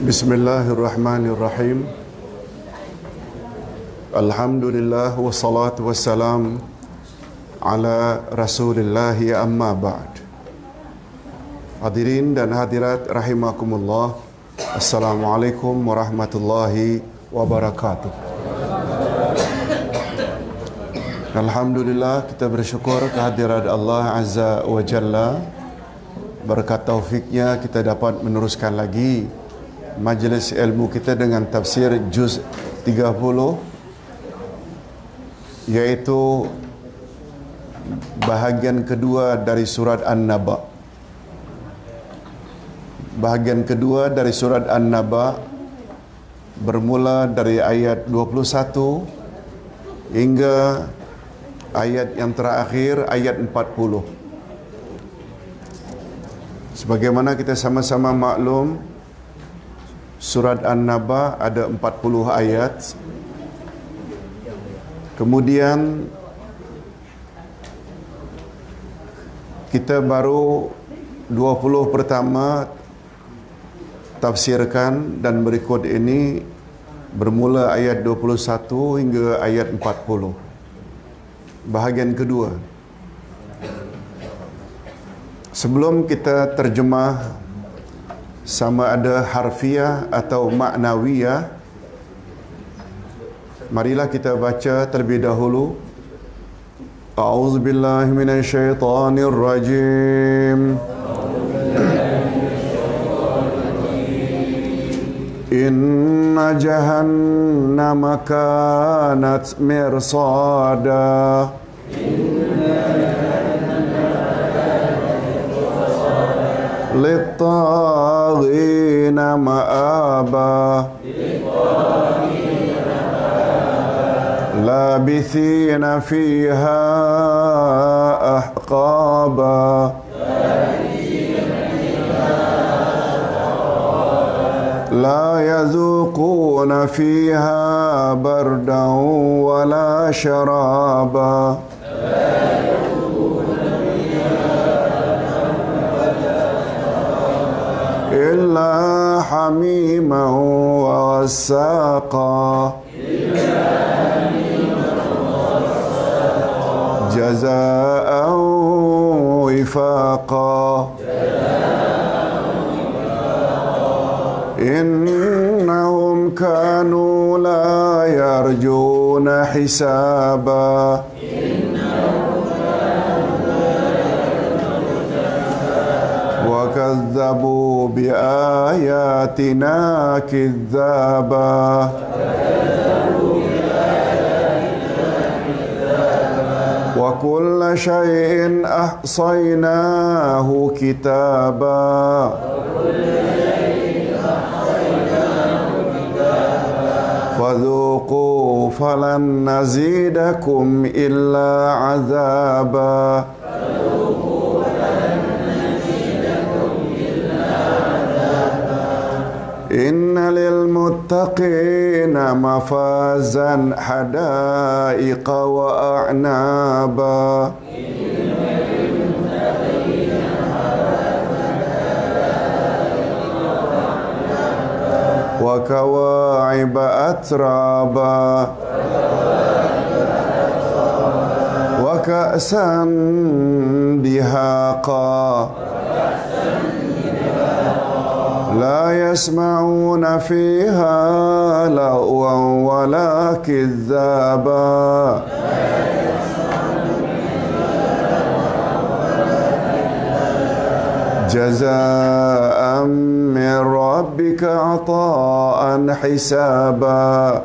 Bismillahirrahmanirrahim. Alhamdulillah wassalatu wassalam ala Rasulillah amma ba'd. Hadirin dan hadirat rahimakumullah. Assalamualaikum warahmatullahi wabarakatuh. Alhamdulillah, kita bersyukur kehadirat Allah Azza wa Jalla. Berkat taufiknya kita dapat meneruskan lagi majlis ilmu kita dengan tafsir juz 30, iaitu bahagian kedua dari surat An-Naba. Bahagian kedua dari surat An-Naba bermula dari ayat 21 hingga ayat yang terakhir, ayat 40. Sebagaimana kita sama-sama maklum, surat An-Naba ada 40 ayat. Kemudian kita baru 20 pertama tafsirkan, dan berikut ini bermula ayat 21 hingga ayat 40. Bahagian kedua. Sebelum kita terjemah sama ada harfiah atau maknawiyah, marilah kita baca terlebih dahulu. A'udzubillahi minasyaitonirrajim. Inna jahannama kanat mirsada. Littaghina ma'aba. Labithina fiha ahqaba. La yazuquna fiha bardan wala syaraba. Illa hamiman wa wassaqa. Jazaa'an wifaqa. Innahum kanu la yarjuna hisaba. وكذبوا بآياتنا كذابا. وكل شيء أحصيناه كتابا. فذوقوا فلن نزيدكم إلا عذابا. إن للمتقين مفازا حدائق وأعنابا. وكواعب أترابا. وكأسا دهاقا. لا يسمعون فيها لغوا ولا كذابا. جزاء من ربك عطاء حسابا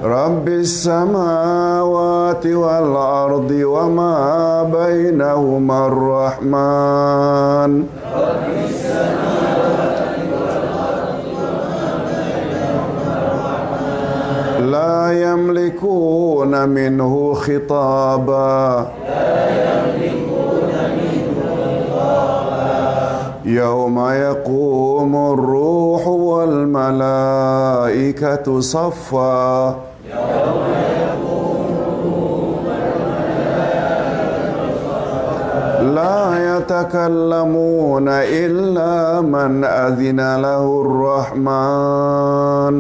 رب السماوات والأرض وما بينهما الرحمن لا يملكون منه خطابا يوم يقوم الروح والملائكة صفا لا يتكلمون إلا من أذن له الرحمن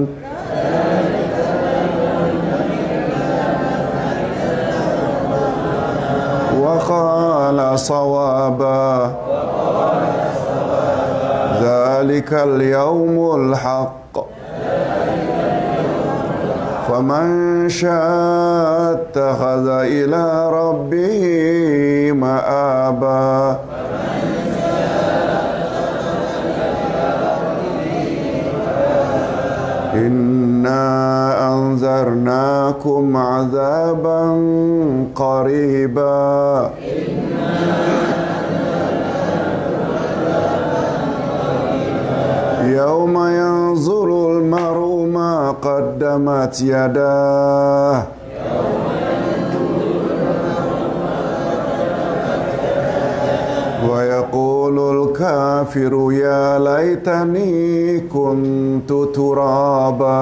وقال صوابا ذلك اليوم الحق فمن شاء اتخذ إلى ربه مآبا إنا أنذرناكم عذابا قريبا يوم ينظر المرء ما قدمت يداه ويقول الكافر يا ليتني كنت ترابا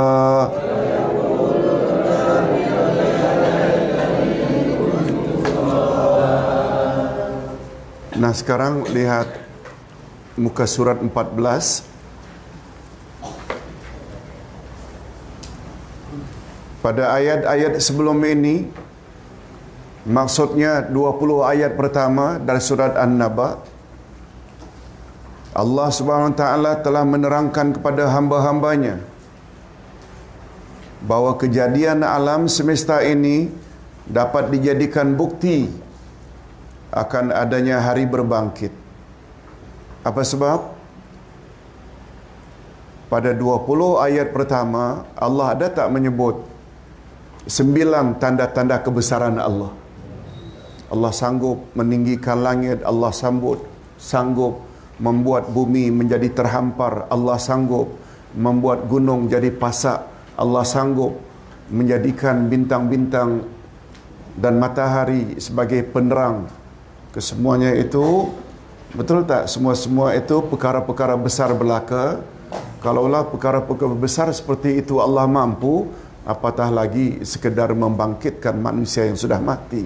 Nah, sekarang lihat muka surat 14. Pada ayat-ayat sebelum ini, maksudnya 20 ayat pertama dari surat An-Naba, Allah Subhanahu Wa Taala telah menerangkan kepada hamba-hambanya bahawa kejadian alam semesta ini dapat dijadikan bukti akan adanya hari berbangkit. Apa sebab? Pada 20 ayat pertama, Allah ada tak menyebut 9 tanda-tanda kebesaran Allah. Allah sanggup meninggikan langit, Allah sanggup membuat bumi menjadi terhampar, Allah sanggup membuat gunung jadi pasak, Allah sanggup menjadikan bintang-bintang dan matahari sebagai penerang. Kesemuanya itu, betul tak? Semua itu perkara-perkara besar belaka. Kalaulah perkara-perkara besar seperti itu Allah mampu, apatah lagi sekedar membangkitkan manusia yang sudah mati.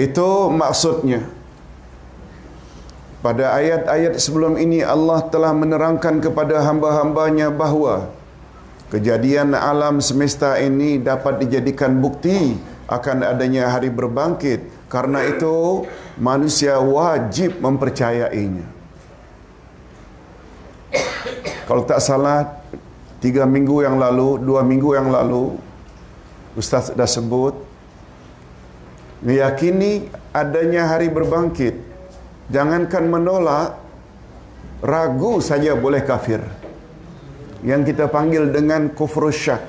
Itu maksudnya. Pada ayat-ayat sebelum ini Allah telah menerangkan kepada hamba-hambanya bahawa kejadian alam semesta ini dapat dijadikan bukti akan adanya hari berbangkit. Karena itu manusia wajib mempercayainya. Kalau tak salah 2 minggu yang lalu Ustaz dah sebut, meyakini adanya hari berbangkit, jangankan menolak, ragu saja boleh kafir. Yang kita panggil dengan kufur syak,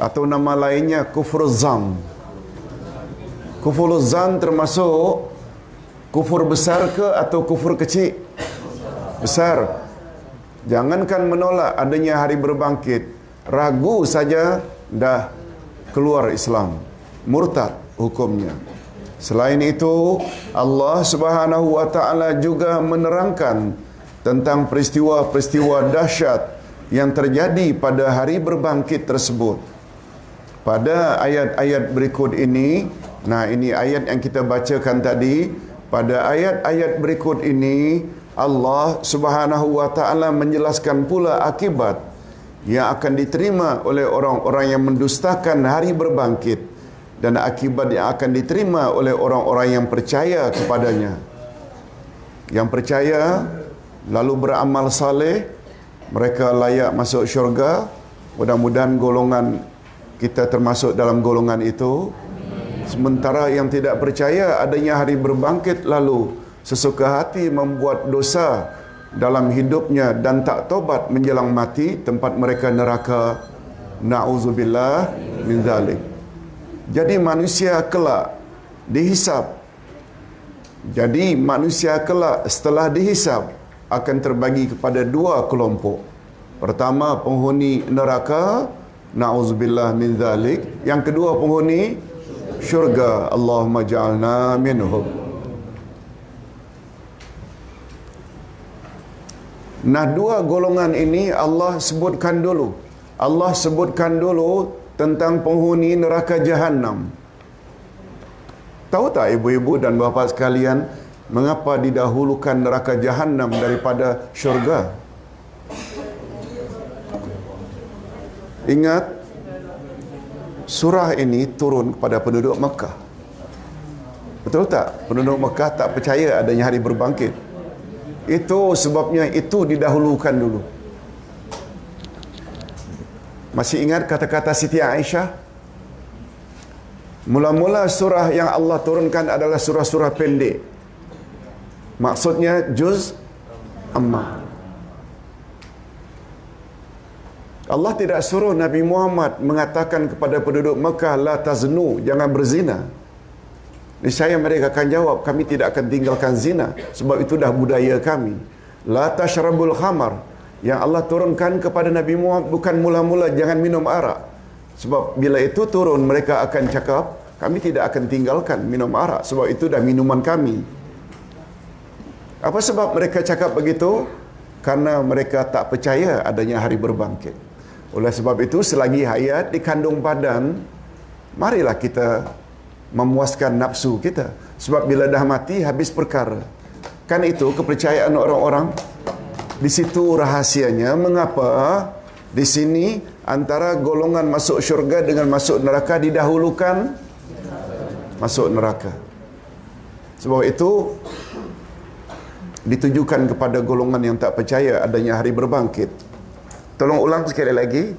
atau nama lainnya kufur zan. Kufur zan termasuk kufur besar ke atau kufur kecil? Besar. Jangankan menolak adanya hari berbangkit, ragu saja dah keluar Islam, murtad hukumnya. Selain itu, Allah Subhanahu Wa Taala juga menerangkan tentang peristiwa-peristiwa dahsyat yang terjadi pada hari berbangkit tersebut. Pada ayat-ayat berikut ini, nah ini ayat yang kita bacakan tadi, pada ayat-ayat berikut ini Allah Subhanahu Wa Taala menjelaskan pula akibat yang akan diterima oleh orang-orang yang mendustakan hari berbangkit dan akibat yang akan diterima oleh orang-orang yang percaya kepadanya. Yang percaya lalu beramal saleh, mereka layak masuk syurga. Mudah-mudahan golongan kita termasuk dalam golongan itu. Sementara yang tidak percaya adanya hari berbangkit lalu sesuka hati membuat dosa dalam hidupnya dan tak tobat menjelang mati, tempat mereka neraka. Na'udzubillah min zalik. Jadi manusia kelak dihisap. Jadi manusia kelak setelah dihisap akan terbagi kepada dua kelompok. Pertama, penghuni neraka, na'udzubillah min zalik. Yang kedua, penghuni syurga. Allahumma ja'alna minhum. Nah, dua golongan ini Allah sebutkan dulu. Allah sebutkan dulu tentang penghuni neraka Jahannam. Tahu tak ibu-ibu dan bapa sekalian, mengapa didahulukan neraka Jahannam daripada syurga? Ingat, surah ini turun kepada penduduk Mekah. Betul tak? Penduduk Mekah tak percaya adanya hari berbangkit. Itu sebabnya itu didahulukan dulu. Masih ingat kata-kata Siti Aisyah? Mula-mula surah yang Allah turunkan adalah surah-surah pendek. Maksudnya juz amma. Allah tidak suruh Nabi Muhammad mengatakan kepada penduduk Mekah, la taznu, jangan berzina. Niscaya mereka akan jawab, kami tidak akan tinggalkan zina, sebab itu dah budaya kami. La tashrabul khamar, yang Allah turunkan kepada Nabi Muhammad bukan mula-mula jangan minum arak. Sebab bila itu turun, mereka akan cakap, kami tidak akan tinggalkan minum arak, sebab itu dah minuman kami. Apa sebab mereka cakap begitu? Karena mereka tak percaya adanya hari berbangkit. Oleh sebab itu, selagi hayat dikandung badan, marilah kita memuaskan nafsu kita. Sebab bila dah mati, habis perkara. Kan itu kepercayaan orang-orang. Di situ rahasianya mengapa di sini antara golongan masuk syurga dengan masuk neraka didahulukan masuk neraka. Sebab itu ditujukan kepada golongan yang tak percaya adanya hari berbangkit. Tolong ulang sekali lagi.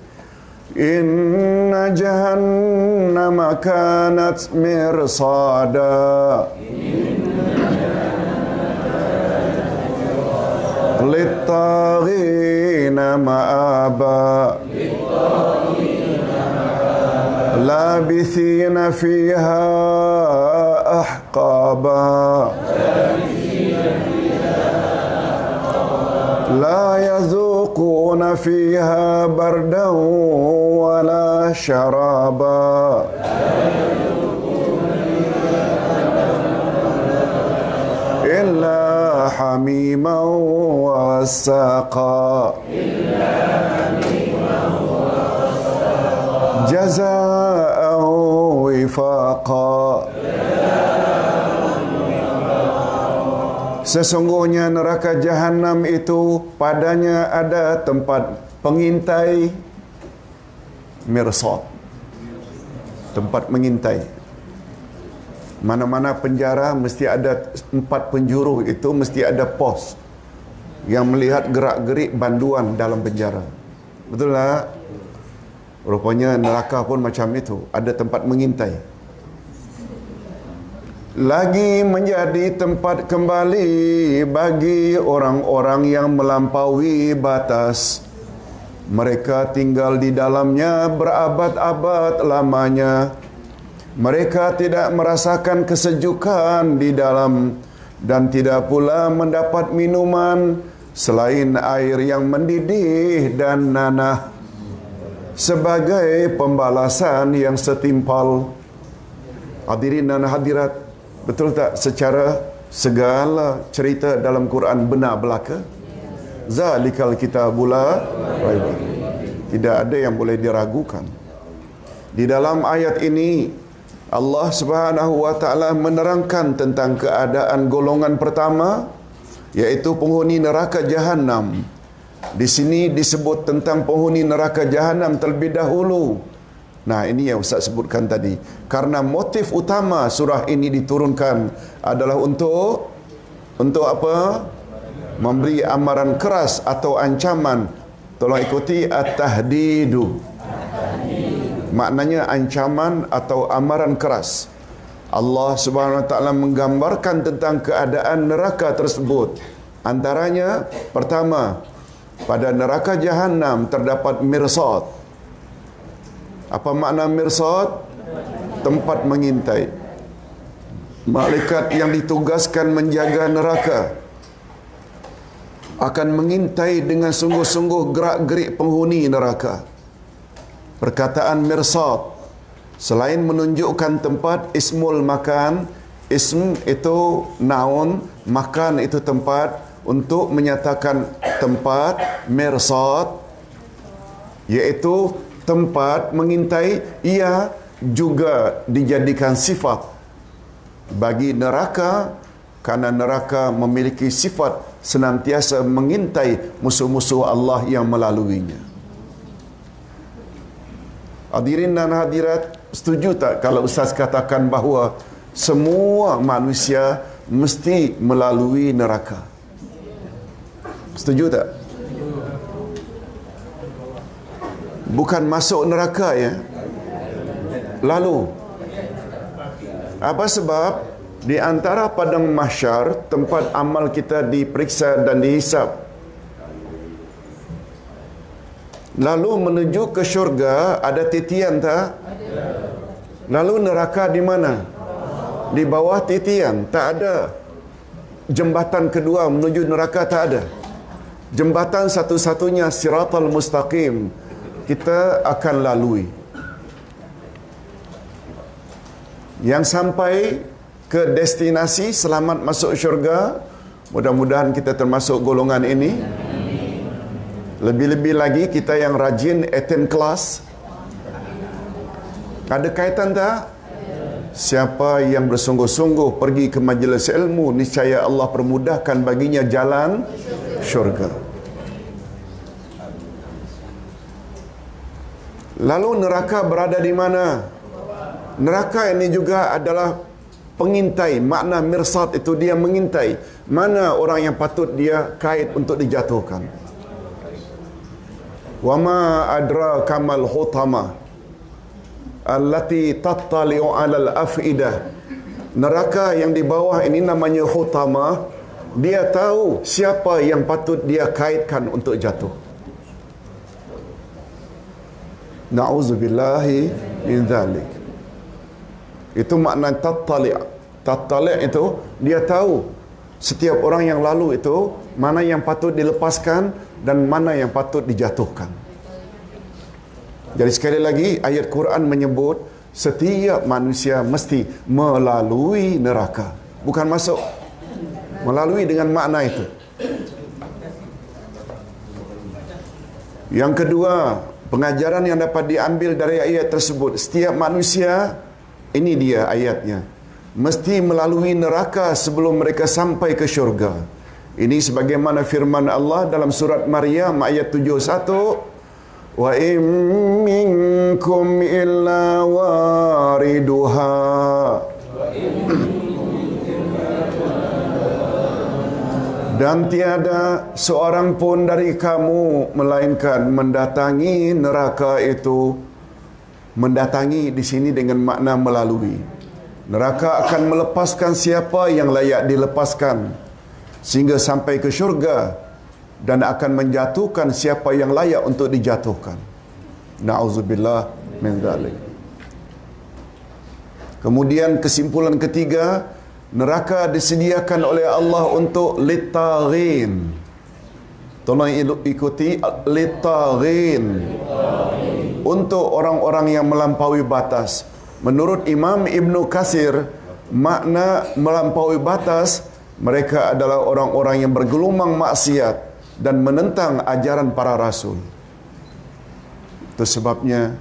Inna jahannama kanat mirsada. Littaghina ma'aba. Labithina fiha ahqaba. La yazuquna fiha bardan wala syaraba. Illa hamiman wassaqa. Jazaa'an wifaqa. Sesungguhnya neraka Jahannam itu padanya ada tempat pengintai mirsad. Tempat mengintai. Mana-mana penjara mesti ada 4 penjuru, itu mesti ada pos yang melihat gerak-gerik banduan dalam penjara. Betul tak? Rupanya neraka pun macam itu, ada tempat mengintai. Lagi menjadi tempat kembali bagi orang-orang yang melampaui batas. Mereka tinggal di dalamnya berabad-abad lamanya. Mereka tidak merasakan kesejukan di dalam dan tidak pula mendapat minuman selain air yang mendidih dan nanah sebagai pembalasan yang setimpal. Hadirin dan hadirat, betul tak secara segala cerita dalam Quran benar belaka? Zalikal kitabula raib. Tidak ada yang boleh diragukan. Di dalam ayat ini Allah Subhanahu wa taala menerangkan tentang keadaan golongan pertama, yaitu penghuni neraka Jahannam. Di sini disebut tentang penghuni neraka Jahannam terlebih dahulu. Nah, ini yang Ustaz sebutkan tadi. Karena motif utama surah ini diturunkan adalah untuk apa? Memberi amaran keras atau ancaman. Tolong ikuti at-tahdidu. maknanya ancaman atau amaran keras. Allah Subhanahu Wa Taala menggambarkan tentang keadaan neraka tersebut. Antaranya, pertama, pada neraka Jahannam terdapat mirsad. Apa makna mirsad? Tempat mengintai. Malaikat yang ditugaskan menjaga neraka akan mengintai dengan sungguh-sungguh gerak-gerik penghuni neraka. Perkataan mirsad selain menunjukkan tempat, ismul makan, ism itu naun, makan itu tempat, untuk menyatakan tempat mirsad iaitu tempat mengintai, ia juga dijadikan sifat bagi neraka, karena neraka memiliki sifat senantiasa mengintai musuh-musuh Allah yang melaluinya. Hadirin dan hadirat, setuju tak kalau Ustaz katakan bahawa semua manusia mesti melalui neraka? Setuju tak? Bukan masuk neraka ya. Lalu apa sebab? Di antara padang mahsyar, tempat amal kita diperiksa dan dihisap, lalu menuju ke syurga, ada titian tak? Lalu neraka di mana? Di bawah titian, tak ada. Jembatan kedua menuju neraka tak ada. Jembatan satu-satunya Siratal Mustaqim kita akan lalui. Yang sampai ke destinasi selamat masuk syurga, mudah-mudahan kita termasuk golongan ini. Lebih-lebih lagi kita yang rajin attend kelas. Ada kaitan tak? Siapa yang bersungguh-sungguh pergi ke majlis ilmu, niscaya Allah permudahkan baginya jalan syurga. Lalu neraka berada di mana? Neraka ini juga adalah pengintai. Makna mirsad itu dia mengintai mana orang yang patut dia kait untuk dijatuhkan. Wa ma adraka mal hutama allati tattali'u 'alal afidah. Neraka yang di bawah ini namanya hutama. Dia tahu siapa yang patut dia kaitkan untuk jatuh. Na'udzubillahi min dzalik. Itu makna tattali'. Tattali' itu dia tahu setiap orang yang lalu itu mana yang patut dilepaskan dan mana yang patut dijatuhkan. Jadi sekali lagi ayat Quran menyebut setiap manusia mesti melalui neraka, bukan masuk. Melalui dengan makna itu. Yang kedua, pengajaran yang dapat diambil dari ayat tersebut, setiap manusia, ini dia ayatnya, mesti melalui neraka sebelum mereka sampai ke syurga. Ini sebagaimana firman Allah dalam surat Maryam ayat 71, wa in minkum illa wariduha. Dan tiada seorang pun dari kamu melainkan mendatangi neraka itu. Mendatangi di sini dengan makna melalui. Neraka akan melepaskan siapa yang layak dilepaskan sehingga sampai ke syurga, dan akan menjatuhkan siapa yang layak untuk dijatuhkan. Na'udzubillah min dzalik. Kemudian kesimpulan ketiga, neraka disediakan oleh Allah untuk litaghin. Tolong ikuti, litaghin. Untuk orang-orang yang melampaui batas. Menurut Imam Ibn Katsir, makna melampaui batas, mereka adalah orang-orang yang bergelumang maksiat dan menentang ajaran para rasul. Itu sebabnya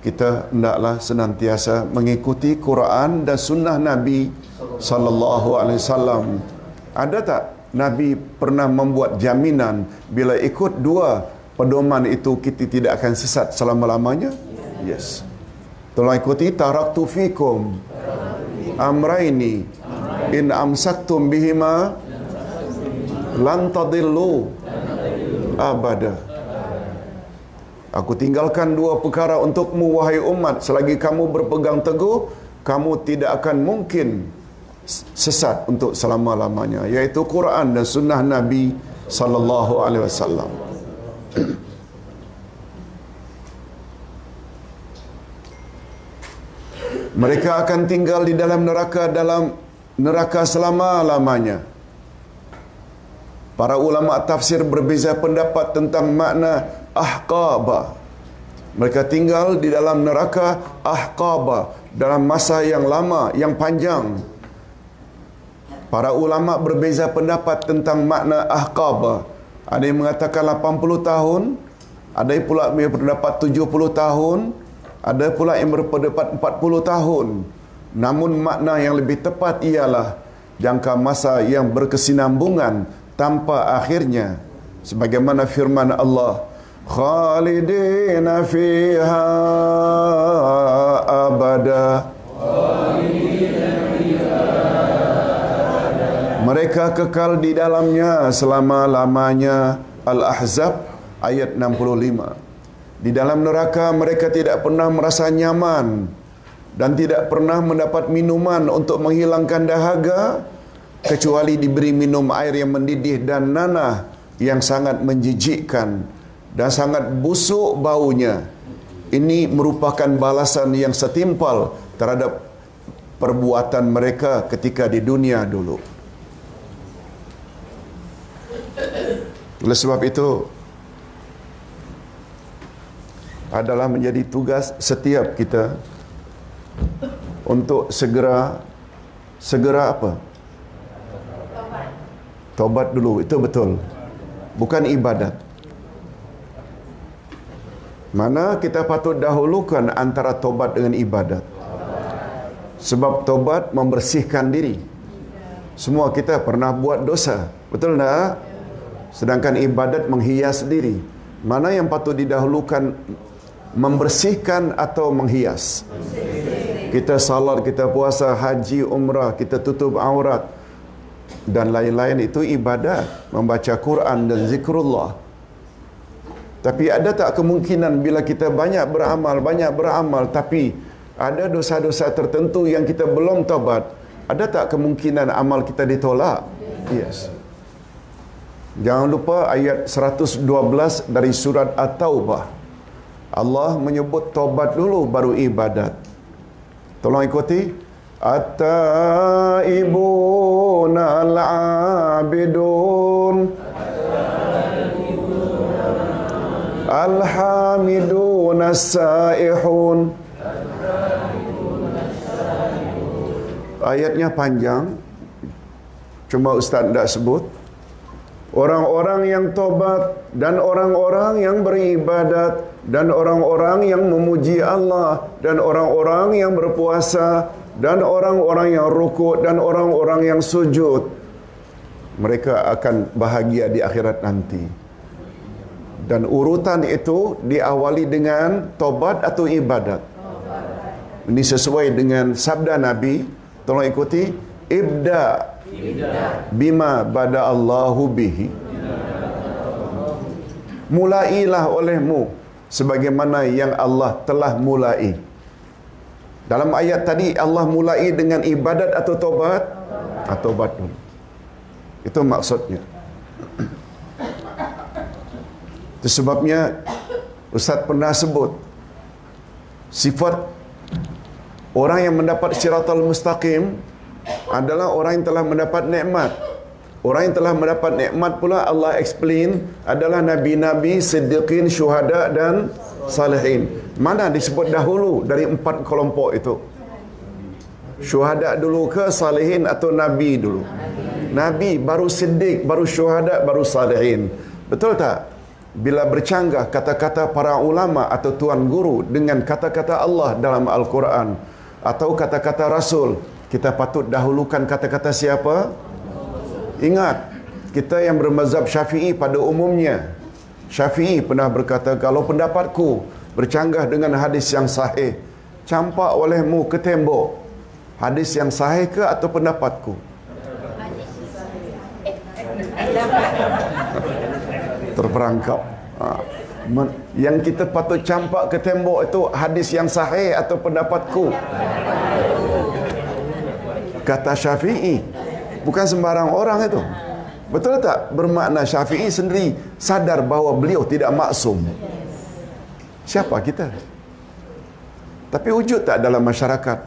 kita hendaklah senantiasa mengikuti Quran dan sunnah Nabi sallallahu alaihi wasallam. Ada tak Nabi pernah membuat jaminan bila ikut dua pedoman itu kita tidak akan sesat selama-lamanya? Yes. Tolong ikuti, taraktu fikum amraini in amsaktum bihima lan tadillu abada. Aku tinggalkan dua perkara untukmu, wahai umat. Selagi kamu berpegang teguh, kamu tidak akan mungkin sesat untuk selama-lamanya, yaitu Quran dan sunnah Nabi sallallahu alaihi wasallam. Mereka akan tinggal di dalam neraka selama-lamanya. Para ulama tafsir berbeza pendapat tentang makna ahqaba. Mereka tinggal di dalam neraka ahqaba dalam masa yang lama, yang panjang. Para ulama berbeza pendapat tentang makna ahqaba. Ada yang mengatakan 80 tahun, ada pula yang berpendapat 70 tahun, ada pula yang berpendapat 40 tahun. Namun makna yang lebih tepat ialah jangka masa yang berkesinambungan tanpa akhirnya, sebagaimana firman Allah, khalidina fiha abada. Mereka kekal di dalamnya selama-lamanya. Al-Ahzab ayat 65. Di dalam neraka mereka tidak pernah merasa nyaman dan tidak pernah mendapat minuman untuk menghilangkan dahaga, kecuali diberi minum air yang mendidih dan nanah yang sangat menjijikkan dan sangat busuk baunya. Ini merupakan balasan yang setimpal terhadap perbuatan mereka ketika di dunia dulu. Oleh sebab itu, adalah menjadi tugas setiap kita untuk segera apa? Taubat dulu, itu betul. Bukan ibadat. Mana kita patut dahulukan antara taubat dengan ibadat? Sebab taubat membersihkan diri. Semua kita pernah buat dosa, betul tak? Sedangkan ibadat menghias diri. Mana yang patut didahulukan, membersihkan atau menghias? Kita salat, kita puasa, haji, umrah, kita tutup aurat dan lain-lain, itu ibadat, membaca Quran dan zikrullah. Tapi ada tak kemungkinan bila kita banyak beramal tapi ada dosa-dosa tertentu yang kita belum taubat, ada tak kemungkinan amal kita ditolak? Yes. Jangan lupa ayat 112 dari surat At-Taubah. Allah menyebut taubat dulu baru ibadat. Tolong ikuti. At-taibuna al-abidun al-hamiduna as-saihun. Ayatnya panjang, cuma ustaz tidak sebut. Orang-orang yang tobat dan orang-orang yang beribadat dan orang-orang yang memuji Allah dan orang-orang yang berpuasa dan orang-orang yang rukuk dan orang-orang yang sujud, mereka akan bahagia di akhirat nanti. Dan urutan itu diawali dengan tobat atau ibadat. Ini sesuai dengan sabda Nabi. Tolong ikuti. Ibda bima bada Allahu bihi. Mulailah olehmu sebagaimana yang Allah telah mulai. Dalam ayat tadi Allah mulai dengan ibadat atau tobat? Tobat dulu. Itu maksudnya. Itu sebabnya Ustaz pernah sebut sifat orang yang mendapat siratal mustaqim adalah orang yang telah mendapat nikmat. Orang yang telah mendapat nikmat pula Allah explain adalah nabi-nabi, siddiqin, syuhada dan salihin. Mana disebut dahulu dari 4 kelompok itu? Syuhada dulu ke salihin atau nabi dulu? Nabi, baru siddiq, baru syuhada, baru salihin. Betul tak? Bila bercanggah kata-kata para ulama atau tuan guru dengan kata-kata Allah dalam Al-Quran atau kata-kata Rasul, kita patut dahulukan kata-kata siapa? Ingat, kita yang bermazhab Syafi'i pada umumnya, Syafi'i pernah berkata, kalau pendapatku bercanggah dengan hadis yang sahih, campak olehmu ke tembok. Hadis yang sahih ke atau pendapatku? Terperangkap. Yang kita patut campak ke tembok itu hadis yang sahih atau pendapatku? Kata Syafi'i. Bukan sembarang orang itu. Betul tak? Bermakna Syafi'i sendiri sadar bahawa beliau tidak maksum. Siapa kita? Tapi wujud tak dalam masyarakat?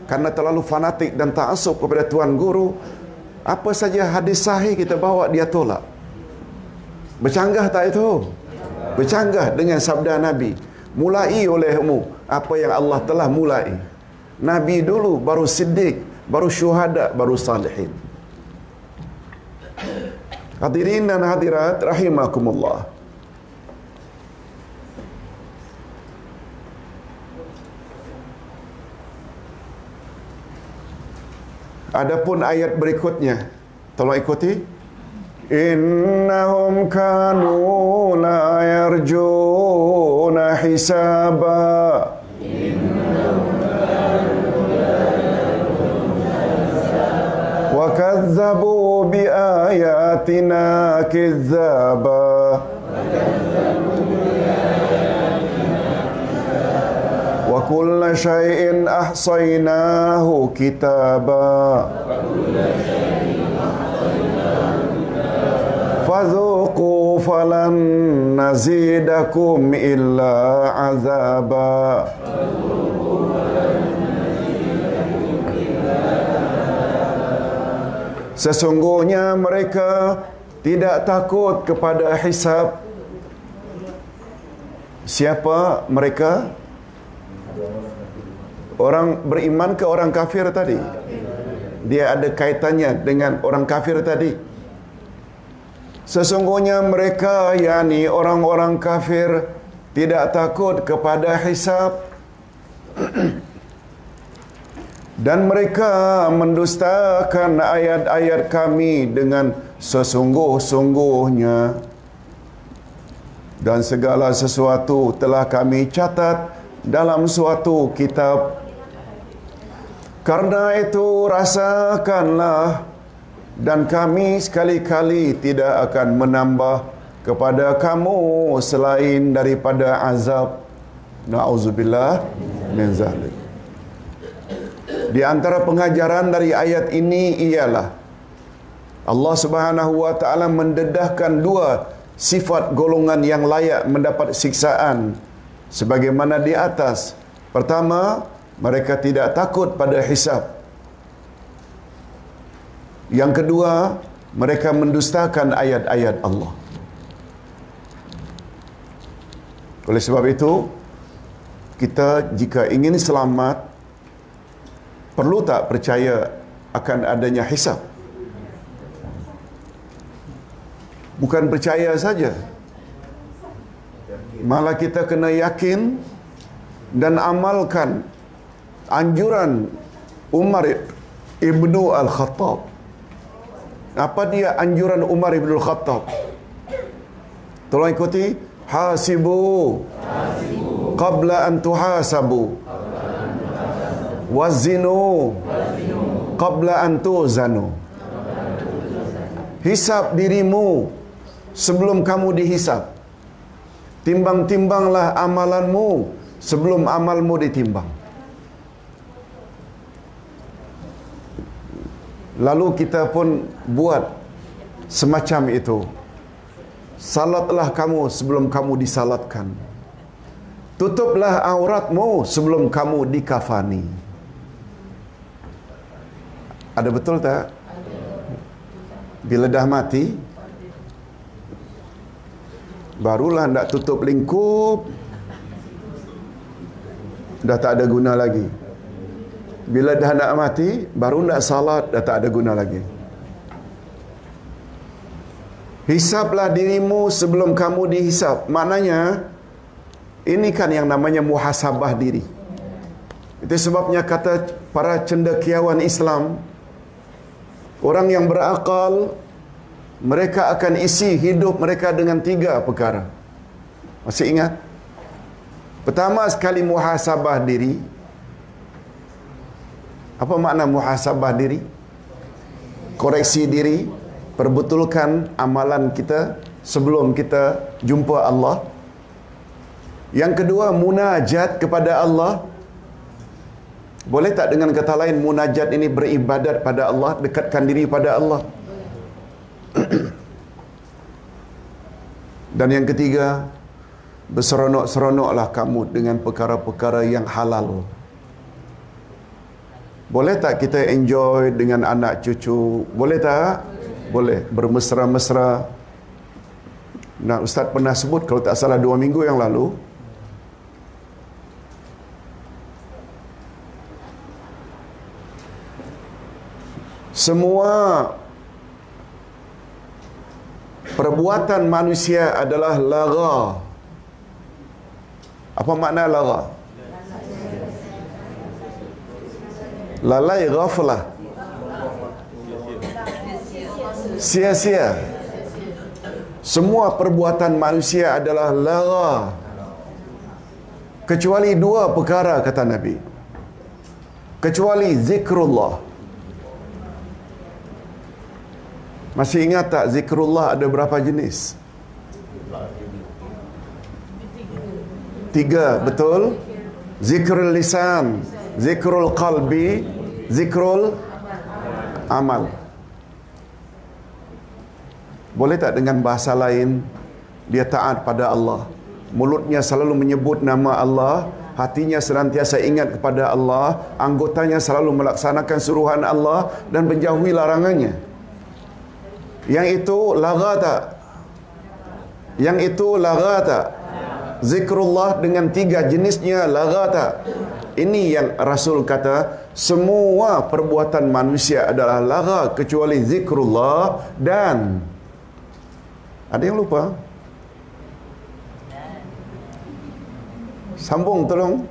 Karena terlalu fanatik dan ta'assub kepada tuan guru, apa saja hadis sahih kita bawa dia tolak. Bercanggah tak itu? Bercanggah dengan sabda Nabi. Mulai olehmu apa yang Allah telah mulai. Nabi dulu, baru Siddiq, baru syuhada, baru salihin. Hadirin dan hadirat rahimakumullah. Adapun ayat berikutnya, tolong ikuti. Innahum kanu la yarjuna hisaba. Wa kadzabu bi ayatina kidzaba. Wa kulla syai'in ahsaynahu kitaba. Fadhuqu falan nazidakum illa azaba. Sesungguhnya mereka tidak takut kepada hisab. Siapa mereka? Orang beriman ke orang kafir tadi? Dia ada kaitannya dengan orang kafir tadi. Sesungguhnya mereka, yakni orang-orang kafir, tidak takut kepada hisab. Dan mereka mendustakan ayat-ayat kami dengan sesungguh-sungguhnya. Dan segala sesuatu telah kami catat dalam suatu kitab. Karena itu rasakanlah, dan kami sekali-kali tidak akan menambah kepada kamu selain daripada azab. Na'udzubillah min zalik. Di antara pengajaran dari ayat ini ialah Allah Subhanahu wa taala mendedahkan dua sifat golongan yang layak mendapat siksaan sebagaimana di atas. Pertama, mereka tidak takut pada hisab. Yang kedua, mereka mendustakan ayat-ayat Allah. Oleh sebab itu, kita jika ingin selamat, perlu tak percaya akan adanya hisab? Bukan percaya saja, malah kita kena yakin dan amalkan anjuran Umar ibnu Al-Khattab. Apa dia anjuran Umar ibnu Al-Khattab? Tolong ikuti. Hasibu qabla an tuhasabu, wazinu qabla an tuzanu. Hisab dirimu sebelum kamu dihisab. Timbang-timbanglah amalanmu sebelum amalmu ditimbang. Lalu kita pun buat semacam itu. Salatlah kamu sebelum kamu disalatkan. Tutuplah auratmu sebelum kamu dikafani. Ada betul tak? Bila dah mati, barulah nak tutup lingkup. Dah tak ada guna lagi. Bila dah nak mati, baru nak salat, dah tak ada guna lagi. Hisablah dirimu sebelum kamu dihisab. Maknanya, ini kan yang namanya muhasabah diri. Itu sebabnya kata para cendekiawan Islam, orang yang berakal, mereka akan isi hidup mereka dengan 3 perkara. Masih ingat? Pertama sekali muhasabah diri. Apa makna muhasabah diri? Koreksi diri, perbetulkan amalan kita sebelum kita jumpa Allah. Yang kedua, munajat kepada Allah. Boleh tak dengan kata lain, munajat ini beribadat pada Allah, dekatkan diri pada Allah. Dan yang ketiga, berseronok-seronoklah kamu dengan perkara-perkara yang halal. Boleh tak kita enjoy dengan anak cucu? Boleh tak? Boleh. Bermesra-mesra. Nah, Ustaz pernah sebut, kalau tak salah 2 minggu yang lalu, semua perbuatan manusia adalah lara. Apa makna lara? Lalai ghaflah. Sia-sia. Semua perbuatan manusia adalah lara. Kecuali 2 perkara, kata Nabi. Kecuali zikrullah. Masih ingat tak zikrullah ada berapa jenis? 3, betul? Zikrul lisan, zikrul qalbi, zikrul amal. Boleh tak dengan bahasa lain, dia taat pada Allah, mulutnya selalu menyebut nama Allah, hatinya senantiasa ingat kepada Allah, anggotanya selalu melaksanakan suruhan Allah dan menjauhi larangannya. Yang itu lara tak? Yang itu lara tak? Zikrullah dengan 3 jenisnya lara tak? Ini yang Rasul kata, semua perbuatan manusia adalah lara kecuali zikrullah dan ada yang lupa? Sambung tolong.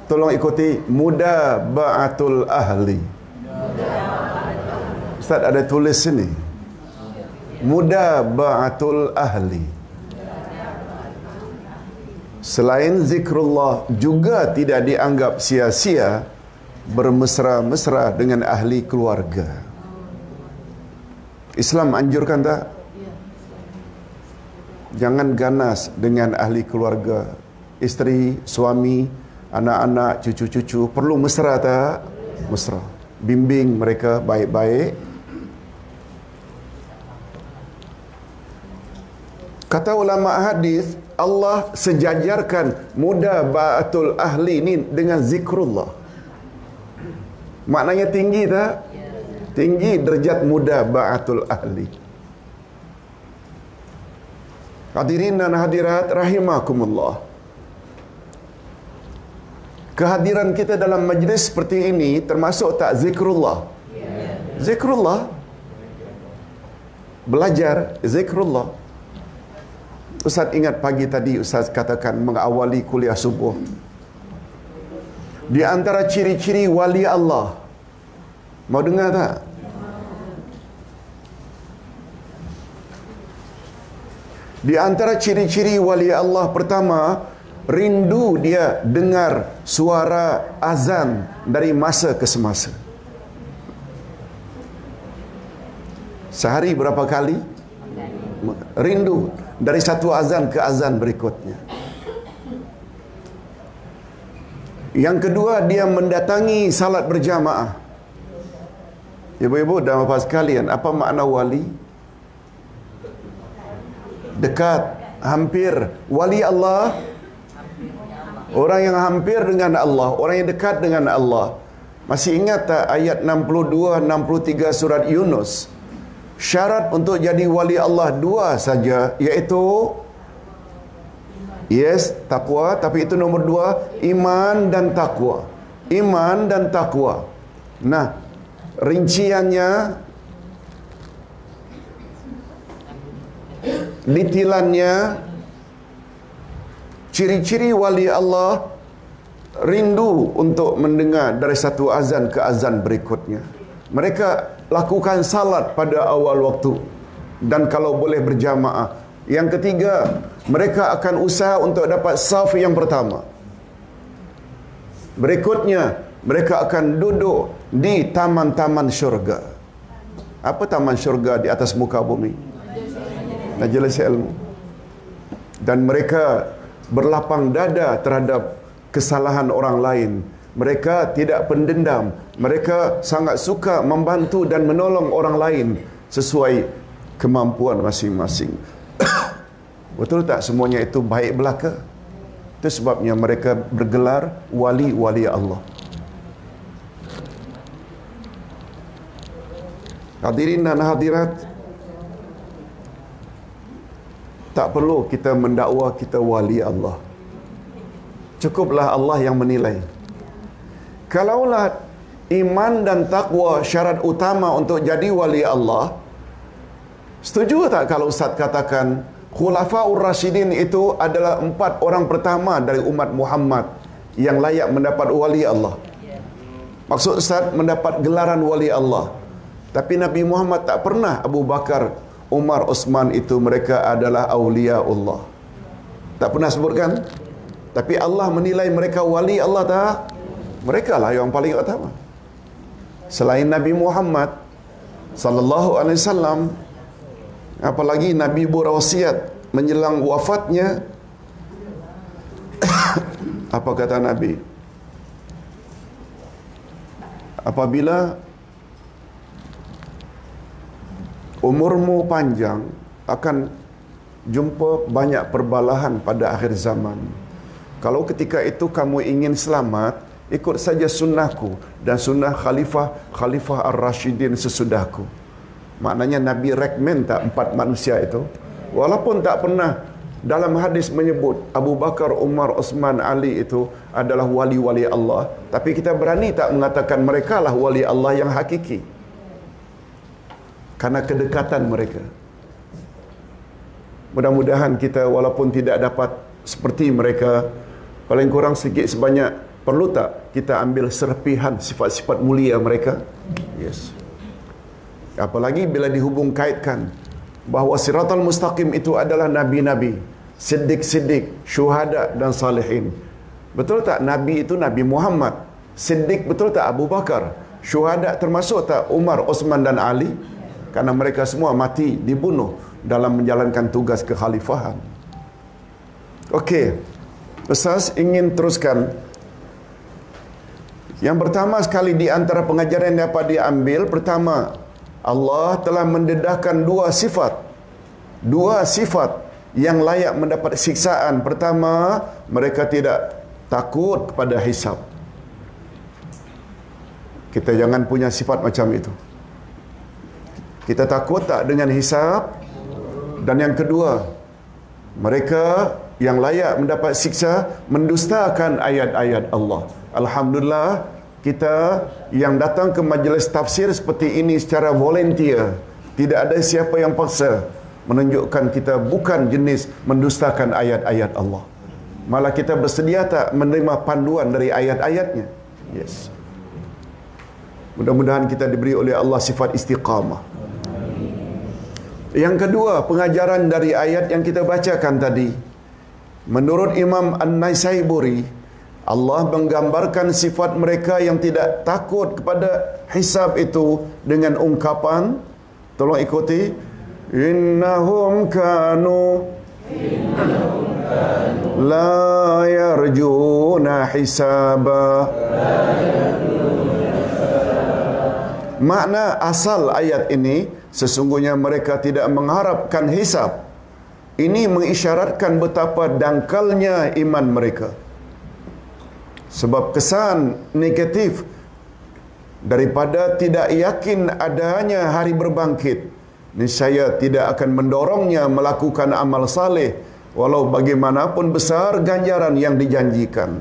Tolong ikuti mudaba'atul ahli. Ustaz ada tulis sini. Mudaba'atul ahli. Selain zikrullah juga tidak dianggap sia-sia bermesra-mesra dengan ahli keluarga. Islam anjurkan tak? Jangan ganas dengan ahli keluarga, isteri, suami, anak-anak, cucu-cucu. Perlu mesra tak? Mesra. Bimbing mereka baik-baik. Kata ulama hadis, Allah sejajarkan mudaba'atul ahli ini dengan zikrullah. Maknanya tinggi tak? Tinggi derajat mudaba'atul ahli. Hadirin dan hadirat rahimakumullah. Kehadiran kita dalam majlis seperti ini termasuk tak zikrullah? Zikrullah. Belajar zikrullah. Ustaz ingat pagi tadi Ustaz katakan mengawali kuliah subuh, di antara ciri-ciri wali Allah. Mau dengar tak? Di antara ciri-ciri wali Allah pertama, rindu dia dengar suara azan dari masa ke semasa. Sehari berapa kali? Rindu dari satu azan ke azan berikutnya. Yang kedua, dia mendatangi salat berjamaah. Ibu-ibu dan bapa sekalian, apa makna wali? Dekat, hampir. Wali Allah, orang yang hampir dengan Allah, orang yang dekat dengan Allah. Masih ingat tak ayat 62-63 surat Yunus? Syarat untuk jadi wali Allah 2 saja, iaitu takwa, tapi itu nomor 2, iman dan takwa. Iman dan takwa. Nah, rinciannya, detailnya, ciri-ciri wali Allah rindu untuk mendengar dari satu azan ke azan berikutnya. Mereka lakukan salat pada awal waktu dan kalau boleh berjamaah. Yang ketiga, mereka akan usaha untuk dapat saf yang pertama. Berikutnya, mereka akan duduk di taman-taman syurga. Apa taman syurga di atas muka bumi? Majlis ilmu. Dan mereka berlapang dada terhadap kesalahan orang lain. Mereka tidak pendendam. Mereka sangat suka membantu dan menolong orang lain sesuai kemampuan masing-masing. Betul tak semuanya itu baik belaka? Itu sebabnya mereka bergelar wali-wali Allah. Hadirin dan hadirat, tak perlu kita mendakwa kita wali Allah. Cukuplah Allah yang menilai. Kalaulah iman dan takwa syarat utama untuk jadi wali Allah, setuju tak kalau Ustaz katakan Khulafaur Rasyidin itu adalah 4 orang pertama dari umat Muhammad yang layak mendapat wali Allah? Maksud Ustaz mendapat gelaran wali Allah. Tapi Nabi Muhammad tak pernah Abu Bakar, Umar, Osman itu mereka adalah awliya Allah. Tak pernah sebutkan. Tapi Allah menilai mereka wali Allah tak? Mereka lah yang paling utama. Selain Nabi Muhammad sallallahu alaihi wasallam, apalagi Nabi berwasiat menjelang wafatnya. Apa kata Nabi? Apabila umurmu panjang, akan jumpa banyak perbalahan pada akhir zaman. Kalau ketika itu kamu ingin selamat, ikut saja sunnahku dan sunnah Khalifah Ar-Rashidin sesudahku. Maknanya Nabi recommend tak 4 manusia itu. Walaupun tak pernah dalam hadis menyebut Abu Bakar, Umar, Osman, Ali itu adalah wali-wali Allah, tapi kita berani tak mengatakan mereka lah wali Allah yang hakiki? Karena kedekatan mereka. Mudah-mudahan kita walaupun tidak dapat seperti mereka, paling kurang sedikit sebanyak perlu tak kita ambil serpihan sifat-sifat mulia mereka? Yes. Apalagi bila dihubung kaitkan bahawa Siratal Mustaqim itu adalah nabi-nabi, siddiq-siddiq, syuhada dan salihin. Betul tak Nabi itu Nabi Muhammad? Siddiq betul tak Abu Bakar? Syuhada termasuk tak Umar, Osman dan Ali? Karena mereka semua mati dibunuh dalam menjalankan tugas kekhalifahan. Okey, Ustaz ingin teruskan. Yang pertama sekali di antara pengajaran yang dapat diambil, pertama, Allah telah mendedahkan 2 sifat. 2 sifat yang layak mendapat siksaan. Pertama, mereka tidak takut kepada hisab. Kita jangan punya sifat macam itu. Kita takut tak dengan hisab? Dan yang kedua, mereka yang layak mendapat siksa mendustakan ayat-ayat Allah. Alhamdulillah, kita yang datang ke majlis tafsir seperti ini secara volunteer, tidak ada siapa yang paksa, menunjukkan kita bukan jenis mendustakan ayat-ayat Allah. Malah kita bersedia tak menerima panduan dari ayat-ayatnya. Yes. Mudah-mudahan kita diberi oleh Allah sifat istiqamah. Yang kedua, pengajaran dari ayat yang kita bacakan tadi. Menurut Imam An-Naisaburi, Allah menggambarkan sifat mereka yang tidak takut kepada hisab itu dengan ungkapan, tolong ikuti, innahum kanu la yarjuna hisaba. Makna asal ayat ini, sesungguhnya mereka tidak mengharapkan hisab. Ini mengisyaratkan betapa dangkalnya iman mereka. Sebab kesan negatif daripada tidak yakin adanya hari berbangkit, niscaya tidak akan mendorongnya melakukan amal saleh walau bagaimanapun besar ganjaran yang dijanjikan.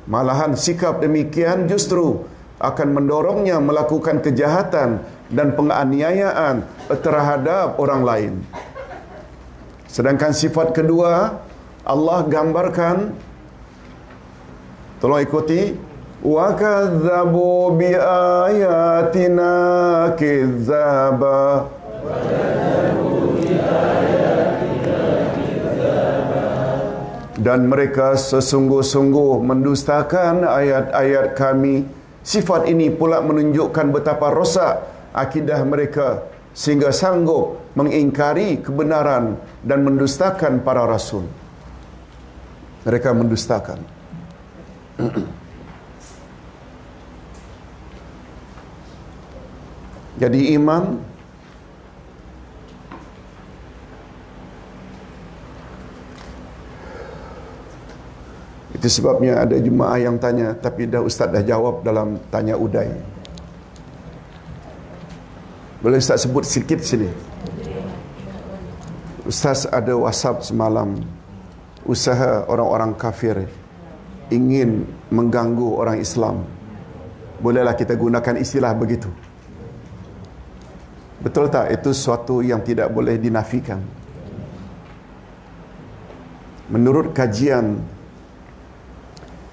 Malahan sikap demikian justru akan mendorongnya melakukan kejahatan dan penganiayaan terhadap orang lain. Sedangkan sifat kedua, Allah gambarkan, tolong ikuti, wa kadzabu bi ayatina kidzaba. Dan mereka sesungguh-sungguh mendustakan ayat-ayat kami. Sifat ini pula menunjukkan betapa rosak akidah mereka sehingga sanggup mengingkari kebenaran dan mendustakan para rasul. Mereka mendustakan. Jadi imam itu sebabnya ada jemaah yang tanya, tapi dah ustaz dah jawab dalam tanya udai. Boleh ustaz sebut sikit sini? Ustaz ada WhatsApp semalam, usaha orang-orang kafir ingin mengganggu orang Islam. Bolehlah kita gunakan istilah begitu. Betul tak? Itu suatu yang tidak boleh dinafikan. Menurut kajian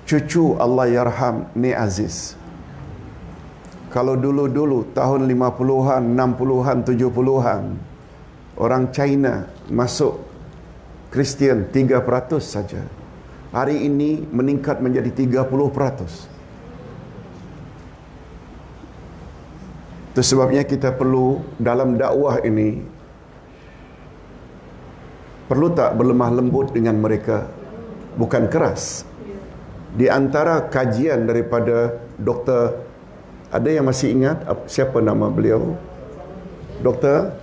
cucu Allah Yarham Nek Aziz, kalau dulu-dulu tahun 50-an, 60-an, 70-an orang China masuk Kristian 3% saja. Hari ini meningkat menjadi 30%. Itu sebabnya kita perlu dalam dakwah ini, perlu tak berlemah lembut dengan mereka, bukan keras. Di antara kajian daripada Doktor, ada yang masih ingat siapa nama beliau? Doktor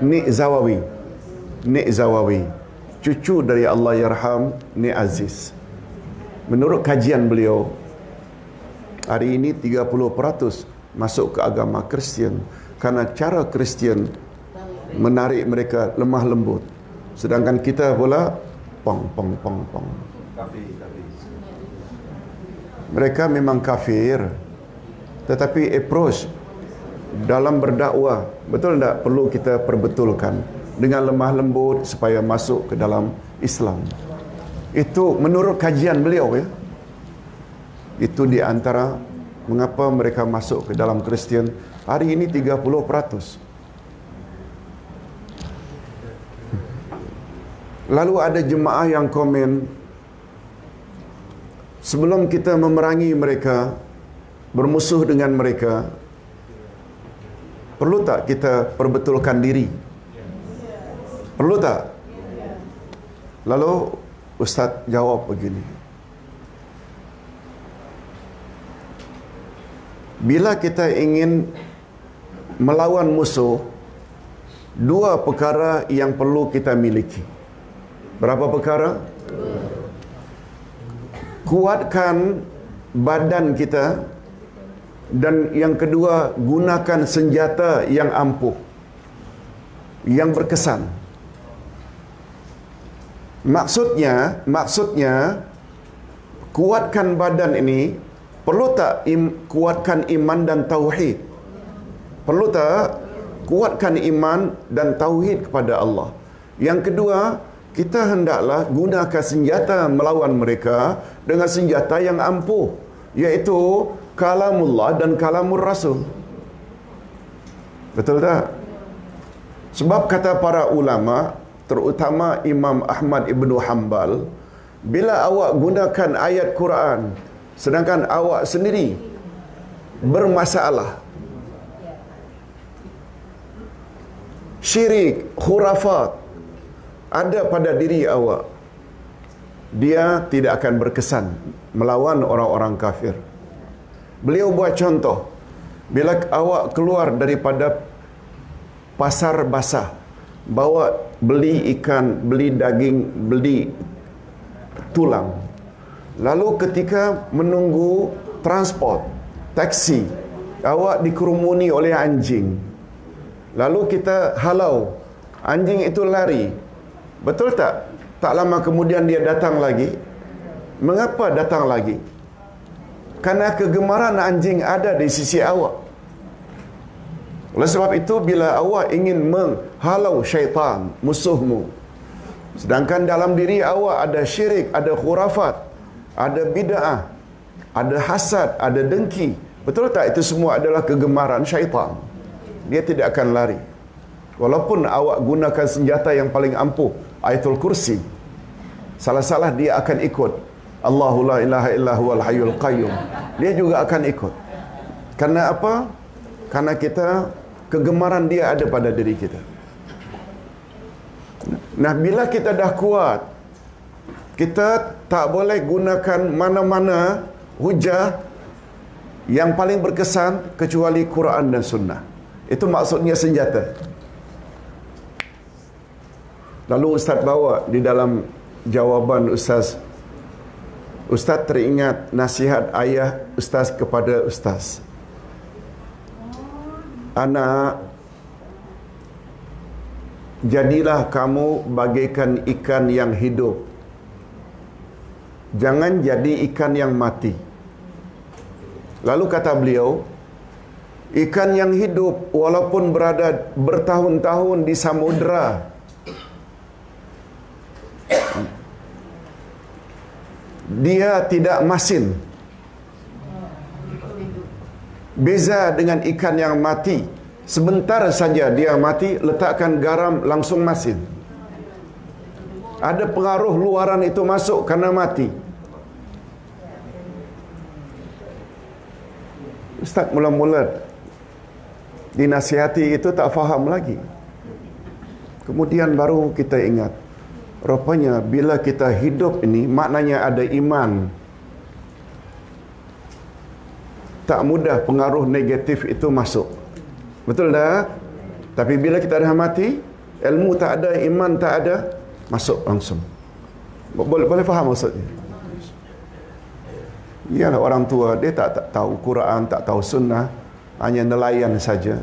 Nek Zawawi. Nek Zawawi, cucu dari Allah Yarham Nek Aziz. Menurut kajian beliau, hari ini 30% masuk ke agama Kristian karena cara Kristian menarik mereka lemah lembut, sedangkan kita pula pong. Mereka memang kafir, tetapi approach dalam berdakwah, betul tak, perlu kita perbetulkan dengan lemah lembut supaya masuk ke dalam Islam. Itu menurut kajian beliau, ya. Itu di antara mengapa mereka masuk ke dalam Kristian hari ini 30%. Lalu ada jemaah yang komen, sebelum kita memerangi mereka, bermusuh dengan mereka, perlu tak kita perbetulkan diri? Perlu tak? Lalu Ustaz jawab begini, bila kita ingin melawan musuh, dua perkara yang perlu kita miliki. Berapa perkara? Kuatkan badan kita, dan yang kedua, gunakan senjata yang ampuh, yang berkesan. Maksudnya kuatkan badan ini, perlu tak kuatkan iman dan tauhid? Perlu tak kuatkan iman dan tauhid kepada Allah? Yang kedua, kita hendaklah gunakan senjata melawan mereka dengan senjata yang ampuh, iaitu kalamullah dan kalamur Rasul. Betul tak? Sebab kata para ulama, terutama Imam Ahmad Ibnu Hanbal, bila awak gunakan ayat Quran sedangkan awak sendiri bermasalah, syirik, khurafat ada pada diri awak, dia tidak akan berkesan melawan orang-orang kafir. Beliau buat contoh, bila awak keluar daripada pasar basah, bawa beli ikan, beli daging, beli tulang, lalu ketika menunggu transport, taksi, awak dikerumuni oleh anjing, lalu kita halau, anjing itu lari, betul tak? Tak lama kemudian dia datang lagi. Mengapa datang lagi? Karena kegemaran anjing ada di sisi awak. Oleh sebab itu, bila awak ingin menghalau syaitan, musuhmu, sedangkan dalam diri awak ada syirik, ada khurafat, ada bid'ah, ada hasad, ada dengki, betul tak? Itu semua adalah kegemaran syaitan. Dia tidak akan lari. Walaupun awak gunakan senjata yang paling ampuh, Ayatul Kursi, salah-salah dia akan ikut. Allahu la ilaha illa huwal hayyul qayyum. Dia juga akan ikut. Karena apa? Karena kita, kegemaran dia ada pada diri kita. Nah, bila kita dah kuat Kita tak boleh gunakan mana-mana hujah yang paling berkesan kecuali Quran dan Sunnah. Itu maksudnya senjata. Lalu Ustaz bawa di dalam jawaban Ustaz, Ustaz teringat nasihat ayah Ustaz kepada Ustaz. Anak, jadilah kamu bagaikan ikan yang hidup. Jangan jadi ikan yang mati. Lalu kata beliau, ikan yang hidup walaupun berada bertahun-tahun di samudera, dia tidak masin. Beza dengan ikan yang mati, sebentar saja dia mati, letakkan garam langsung masin. Ada pengaruh luaran itu masuk karena mati. Ustaz mula-mula dinasihati itu tak faham lagi. Kemudian baru kita ingat, rupanya bila kita hidup ini maknanya ada iman. Tak mudah pengaruh negatif itu masuk. Betul tak? Tapi bila kita dah mati, ilmu tak ada, iman tak ada, masuk langsung. Boleh faham maksudnya? Ialah orang tua, dia tak tahu Quran, tak tahu Sunnah, hanya nelayan saja.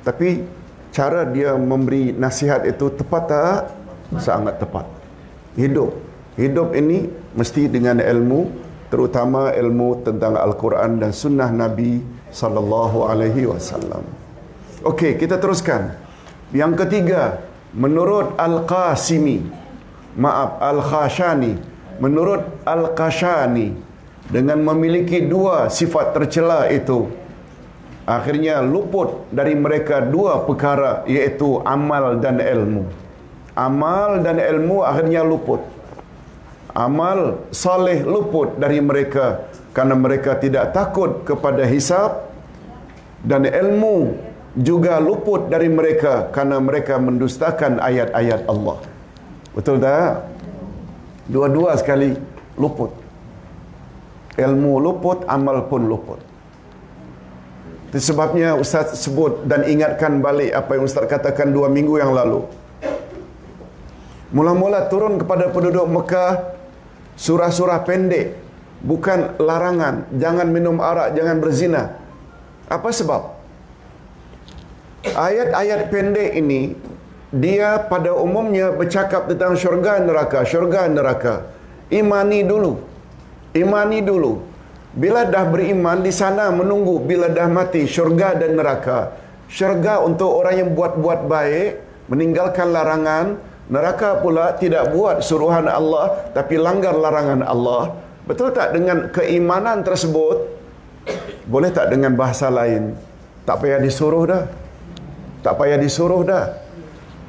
Tapi cara dia memberi nasihat itu tepat tak? Sangat tepat. Hidup ini mesti dengan ilmu, terutama ilmu tentang Al-Quran dan Sunnah Nabi sallallahu alaihi wasallam. Okey, kita teruskan. Yang ketiga, menurut Al-Qasimi, Al-Khashani, menurut Al-Qashani, dengan memiliki dua sifat tercela itu, akhirnya luput dari mereka dua perkara, iaitu amal dan ilmu. Amal dan ilmu akhirnya luput. Amal saleh luput dari mereka karena mereka tidak takut kepada hisab, dan ilmu juga luput dari mereka karena mereka mendustakan ayat-ayat Allah. Betul tak? Dua-dua sekali luput. Ilmu luput, amal pun luput. Itu sebabnya Ustaz sebut dan ingatkan balik apa yang Ustaz katakan 2 minggu yang lalu. Mula-mula turun kepada penduduk Mekah surah-surah pendek, bukan larangan, jangan minum arak, jangan berzina. Apa sebab? Ayat-ayat pendek ini dia pada umumnya bercakap tentang syurga neraka. Imani dulu. Bila dah beriman, di sana menunggu bila dah mati syurga dan neraka. Syurga untuk orang yang buat-buat baik, meninggalkan larangan. Neraka pula tidak buat suruhan Allah tapi langgar larangan Allah. Betul tak? Dengan keimanan tersebut, boleh tak dengan bahasa lain, tak payah disuruh dah.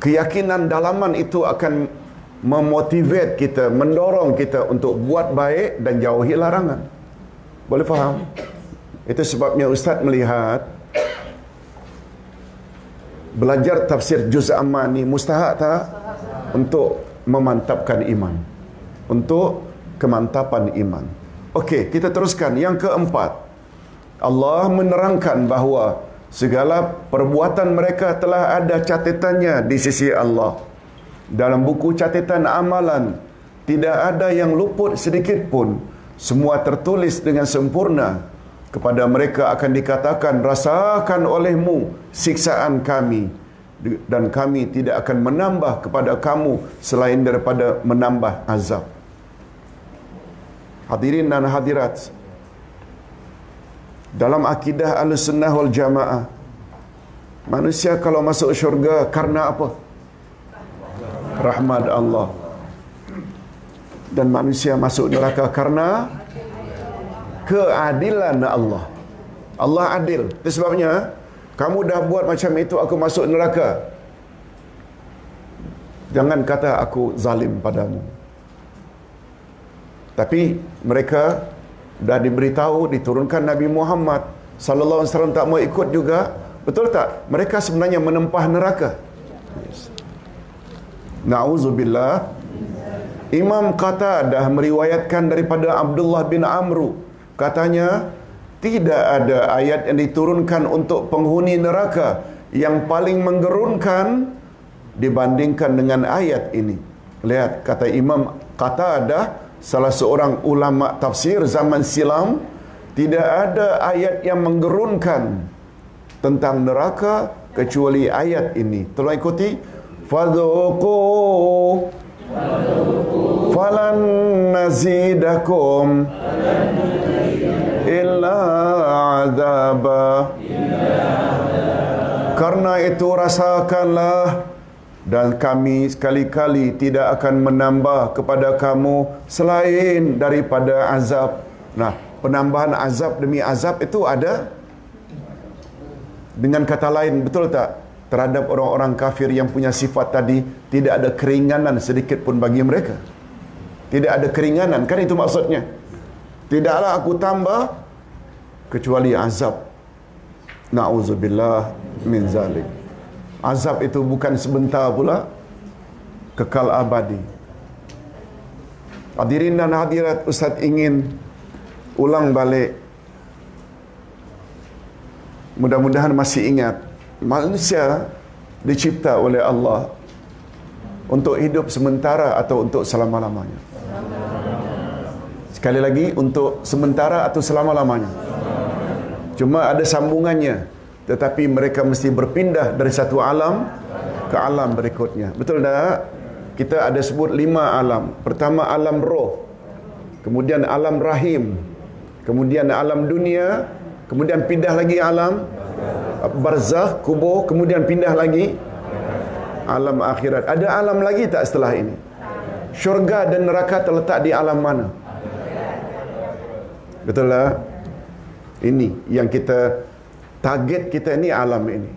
Keyakinan dalaman itu akan memotivate kita, mendorong kita untuk buat baik dan jauhi larangan. Boleh faham? Itu sebabnya Ustaz melihat belajar tafsir juz amma ni mustahak tak? Untuk memantapkan iman. Untuk kemantapan iman. Okey, kita teruskan. Yang keempat, Allah menerangkan bahawa segala perbuatan mereka telah ada catatannya di sisi Allah. Dalam buku catatan amalan, tidak ada yang luput sedikit pun. Semua tertulis dengan sempurna. Kepada mereka akan dikatakan, rasakan olehmu siksaan kami, dan kami tidak akan menambah kepada kamu selain daripada menambah azab. Hadirin dan hadirat, dalam akidah Ahlussunnah wal Jamaah, manusia kalau masuk syurga karena apa? Rahmat Allah. Dan manusia masuk neraka karena keadilan Allah. Allah adil. Itu sebabnya kamu dah buat macam itu, aku masuk neraka. Jangan kata aku zalim padamu. Tapi mereka dah diberitahu, diturunkan Nabi Muhammad sallallahu alaihi wasallam tak mau ikut juga. Betul tak? Mereka sebenarnya menempah neraka. Yes. Na'udzubillah. Imam Qatadah meriwayatkan daripada Abdullah bin Amru, katanya, tidak ada ayat yang diturunkan untuk penghuni neraka yang paling menggerunkan dibandingkan dengan ayat ini. Lihat, kata Imam Qatadah, salah seorang ulama tafsir zaman silam, tidak ada ayat yang menggerunkan tentang neraka kecuali ayat ini. Tolong ikuti. Fadhuqu falan nazidakum illa azaba. Karena itu rasakanlah, dan kami sekali-kali tidak akan menambah kepada kamu selain daripada azab. Nah, penambahan azab demi azab itu ada. Dengan kata lain, betul tak? Terhadap orang-orang kafir yang punya sifat tadi, tidak ada keringanan sedikit pun bagi mereka. Tidak ada keringanan, kan itu maksudnya. Tidaklah aku tambah kecuali azab. Na'udzubillah min zalik. Azab itu bukan sebentar pula, kekal abadi. Hadirin dan hadirat, Ustaz ingin ulang balik. Mudah-mudahan masih ingat, manusia dicipta oleh Allah untuk hidup sementara atau untuk selama-lamanya. Sekali lagi, untuk sementara atau selama-lamanya. Cuma ada sambungannya, tetapi mereka mesti berpindah dari satu alam ke alam berikutnya. Betul tak? Kita ada sebut 5 alam. Pertama alam roh, kemudian alam rahim, kemudian alam dunia, kemudian pindah lagi alam barzakh, kubur, kemudian pindah lagi alam akhirat. Ada alam lagi tak setelah ini? Syurga dan neraka terletak di alam mana? Betul tak? Ini yang kita target, kita ni alam ini.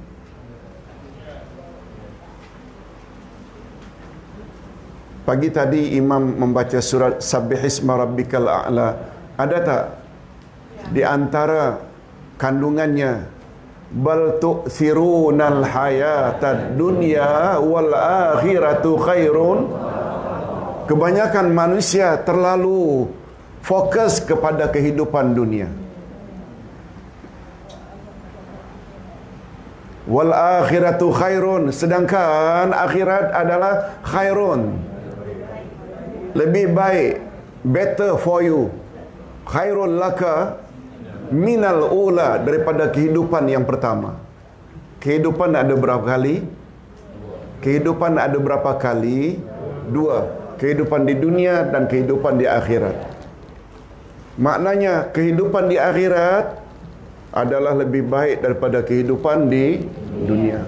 Pagi tadi Imam membaca surat Sabbihisma Rabbikal A'la. Ada tak di antara kandungannya, bal tu'thirunal hayatad dunya wal akhiratu khairun? Kebanyakan manusia terlalu fokus kepada kehidupan dunia. Wal akhiratu khairun, sedangkan akhirat adalah khairun, lebih baik, better for you. Khairun laka minal ula, daripada kehidupan yang pertama. Kehidupan ada berapa kali? Kehidupan ada berapa kali? 2. Kehidupan di dunia dan kehidupan di akhirat. Maknanya kehidupan di akhirat adalah lebih baik daripada kehidupan di dunia.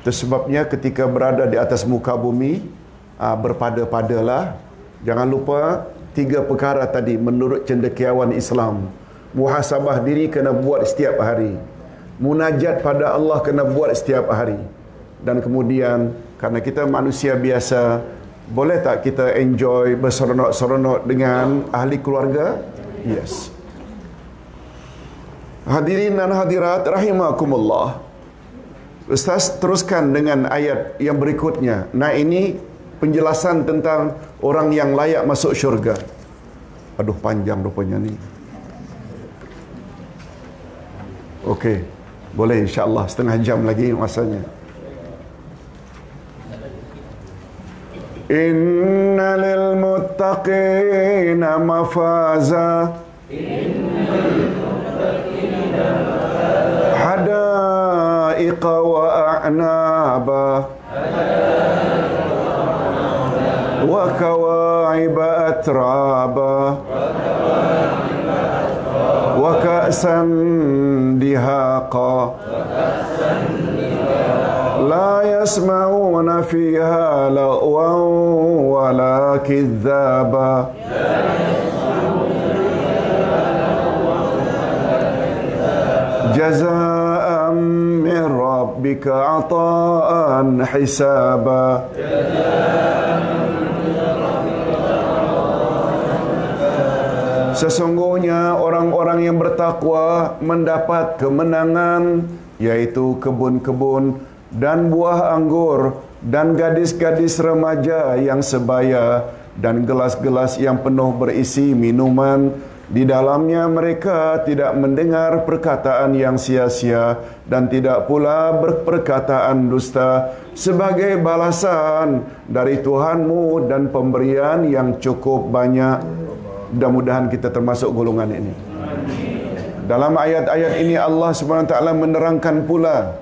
Itu sebabnya ketika berada di atas muka bumi, berpada-padalah. Jangan lupa 3 perkara tadi menurut cendekiawan Islam. Muhasabah diri kena buat setiap hari. Munajat pada Allah kena buat setiap hari. Dan kemudian, karena kita manusia biasa, boleh tak kita enjoy berseronok-seronok dengan ahli keluarga? Yes. Hadirin dan hadirat rahimakumullah. Ustaz teruskan dengan ayat yang berikutnya. Nah, ini penjelasan tentang orang yang layak masuk syurga. Aduh, panjang rupanya ni. Okey, boleh insya-Allah setengah jam lagi masanya. Inna lil muttaqina mafaza. Hadaiqa wa a'naba. Wa kawa'iba atraba. Wa ka'san dihaqa. La yasma'una fiha la'wan wa la kidhaba. Jazaa'an min rabbika 'ata'an hisaba. Sesungguhnya orang-orang yang bertakwa mendapat kemenangan, yaitu kebun-kebun dan buah anggur dan gadis-gadis remaja yang sebaya dan gelas-gelas yang penuh berisi minuman. Di dalamnya mereka tidak mendengar perkataan yang sia-sia dan tidak pula berperkataan dusta, sebagai balasan dari Tuhanmu dan pemberian yang cukup banyak. Mudah-mudahan kita termasuk golongan ini. Dalam ayat-ayat ini Allah SWT menerangkan pula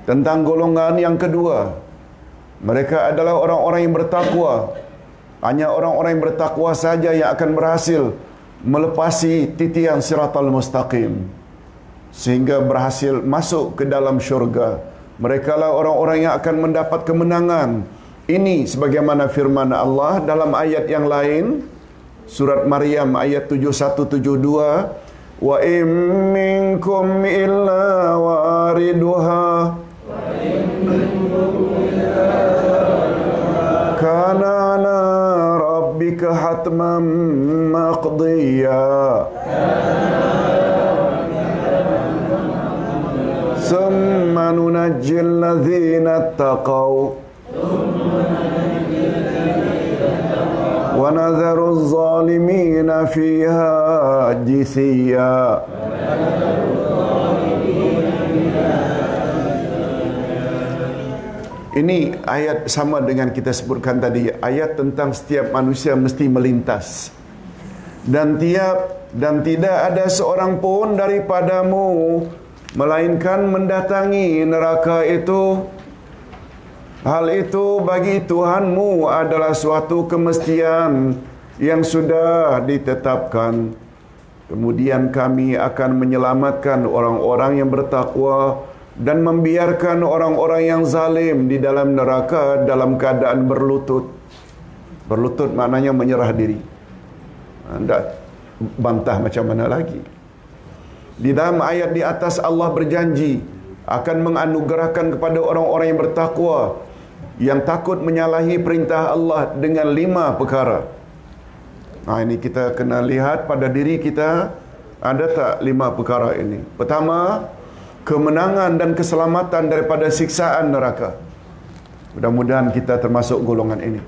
tentang golongan yang kedua. Mereka adalah orang-orang yang bertakwa. Hanya orang-orang yang bertakwa saja yang akan berhasil melepasi titian siratal mustaqim sehingga berhasil masuk ke dalam syurga. Mereka lah orang-orang yang akan mendapat kemenangan. Ini sebagaimana firman Allah dalam ayat yang lain, surat Maryam ayat 7172, wa in minkum illa wariduha kana ala rabbika hatman maqdiya summa nunajjil ladzina taqaw wa nadharu adh-dhalimina fiha jithiya. Ini ayat sama dengan kita sebutkan tadi, ayat tentang setiap manusia mesti melintas. Dan tidak ada seorang pun daripadamu melainkan mendatangi neraka itu. Hal itu bagi Tuhanmu adalah suatu kemestian yang sudah ditetapkan. Kemudian kami akan menyelamatkan orang-orang yang bertakwa dan membiarkan orang-orang yang zalim di dalam neraka dalam keadaan berlutut. Berlutut maknanya menyerah diri. Anda bantah macam mana lagi? Di dalam ayat di atas Allah berjanji akan menganugerahkan kepada orang-orang yang bertakwa, yang takut menyalahi perintah Allah dengan 5 perkara. Ini kita kena lihat pada diri kita, ada tak 5 perkara ini? Pertama, kemenangan dan keselamatan daripada siksaan neraka. Mudah-mudahan kita termasuk golongan ini.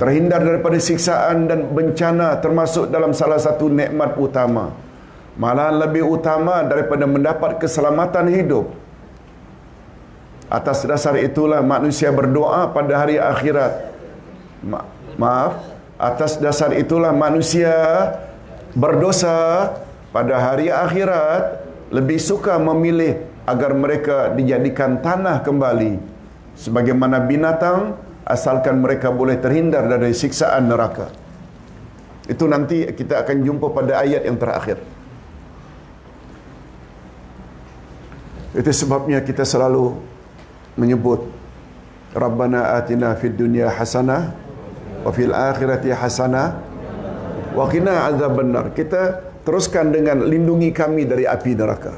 Terhindar daripada siksaan dan bencana termasuk dalam salah satu nikmat utama. Malah lebih utama daripada mendapat keselamatan hidup. Atas dasar itulah manusia berdoa pada hari akhirat. Atas dasar itulah manusia berdosa pada hari akhirat lebih suka memilih agar mereka dijadikan tanah kembali sebagaimana binatang, asalkan mereka boleh terhindar dari siksaan neraka. Itu nanti kita akan jumpa pada ayat yang terakhir. Itu sebabnya kita selalu menyebut Rabbana atina fid dunya hasanah wa fil akhirati hasanah wa qina azabannar. Kita teruskan dengan lindungi kami dari api neraka.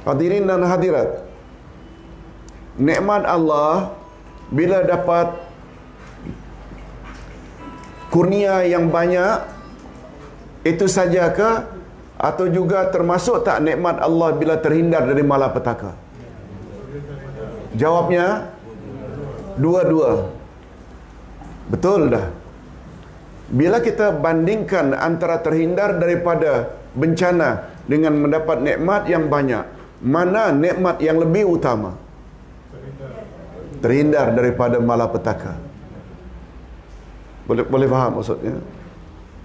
Hadirin dan hadirat, nikmat Allah bila dapat kurnia yang banyak itu sajakah, atau juga termasuk tak nikmat Allah bila terhindar dari malapetaka? Jawabnya dua-dua. Betul dah. Bila kita bandingkan antara terhindar daripada bencana dengan mendapat nikmat yang banyak, mana nikmat yang lebih utama? Terhindar daripada malapetaka. Boleh faham maksudnya?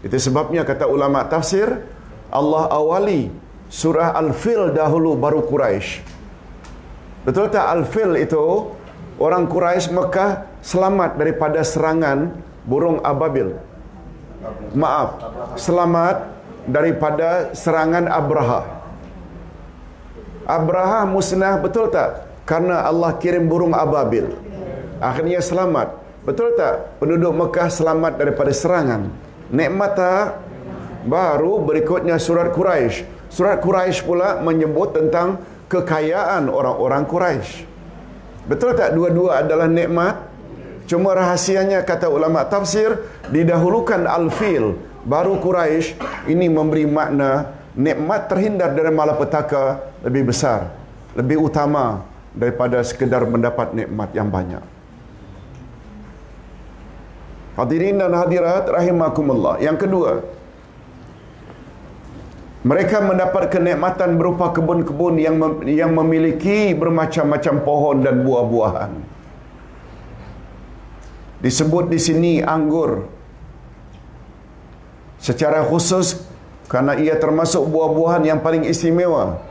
Itu sebabnya kata ulama tafsir, Allah awali surah Al-Fil dahulu baru Quraisy. Betul tak? Al-Fil itu orang Quraisy Mekah selamat daripada serangan burung ababil. Selamat daripada serangan Abraha. Abraha musnah, betul tak? Karena Allah kirim burung ababil. Akhirnya selamat. Betul tak? Penduduk Mekah selamat daripada serangan. Nikmat tak? Baru berikutnya surat Quraisy. Surat Quraisy pula menyebut tentang kekayaan orang-orang Quraisy. Betul tak? Dua-dua adalah nikmat. Cuma rahasianya kata ulama tafsir, didahulukan Al-Fil baru Quraisy. Ini memberi makna nikmat terhindar dari malapetaka lebih besar, lebih utama daripada sekedar mendapat nikmat yang banyak. Hadirin dan hadirat rahimakumullah. Yang kedua, mereka mendapat kenikmatan berupa kebun-kebun yang memiliki bermacam-macam pohon dan buah-buahan. Disebut di sini anggur secara khusus karena ia termasuk buah-buahan yang paling istimewa.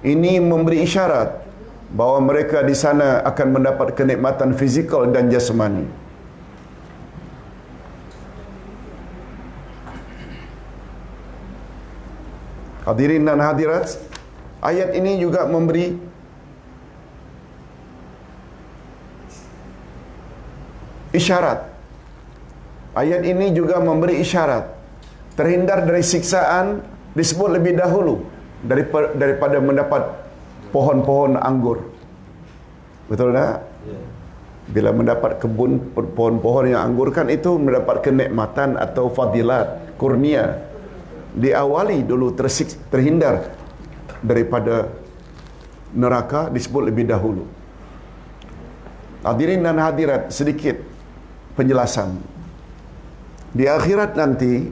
Ini memberi isyarat bahawa mereka di sana akan mendapat kenikmatan fizikal dan jasmani. Hadirin dan hadirat, ayat ini juga memberi isyarat. Ayat ini juga memberi isyarat terhindar dari siksaan disebut lebih dahulu daripada mendapat pohon-pohon anggur. Betul tak? Bila mendapat kebun pohon-pohon yang anggur kan itu mendapat kenikmatan atau fadilat, kurnia. Diawali dulu terhindar daripada neraka disebut lebih dahulu. Hadirin dan hadirat, sedikit penjelasan. Di akhirat nanti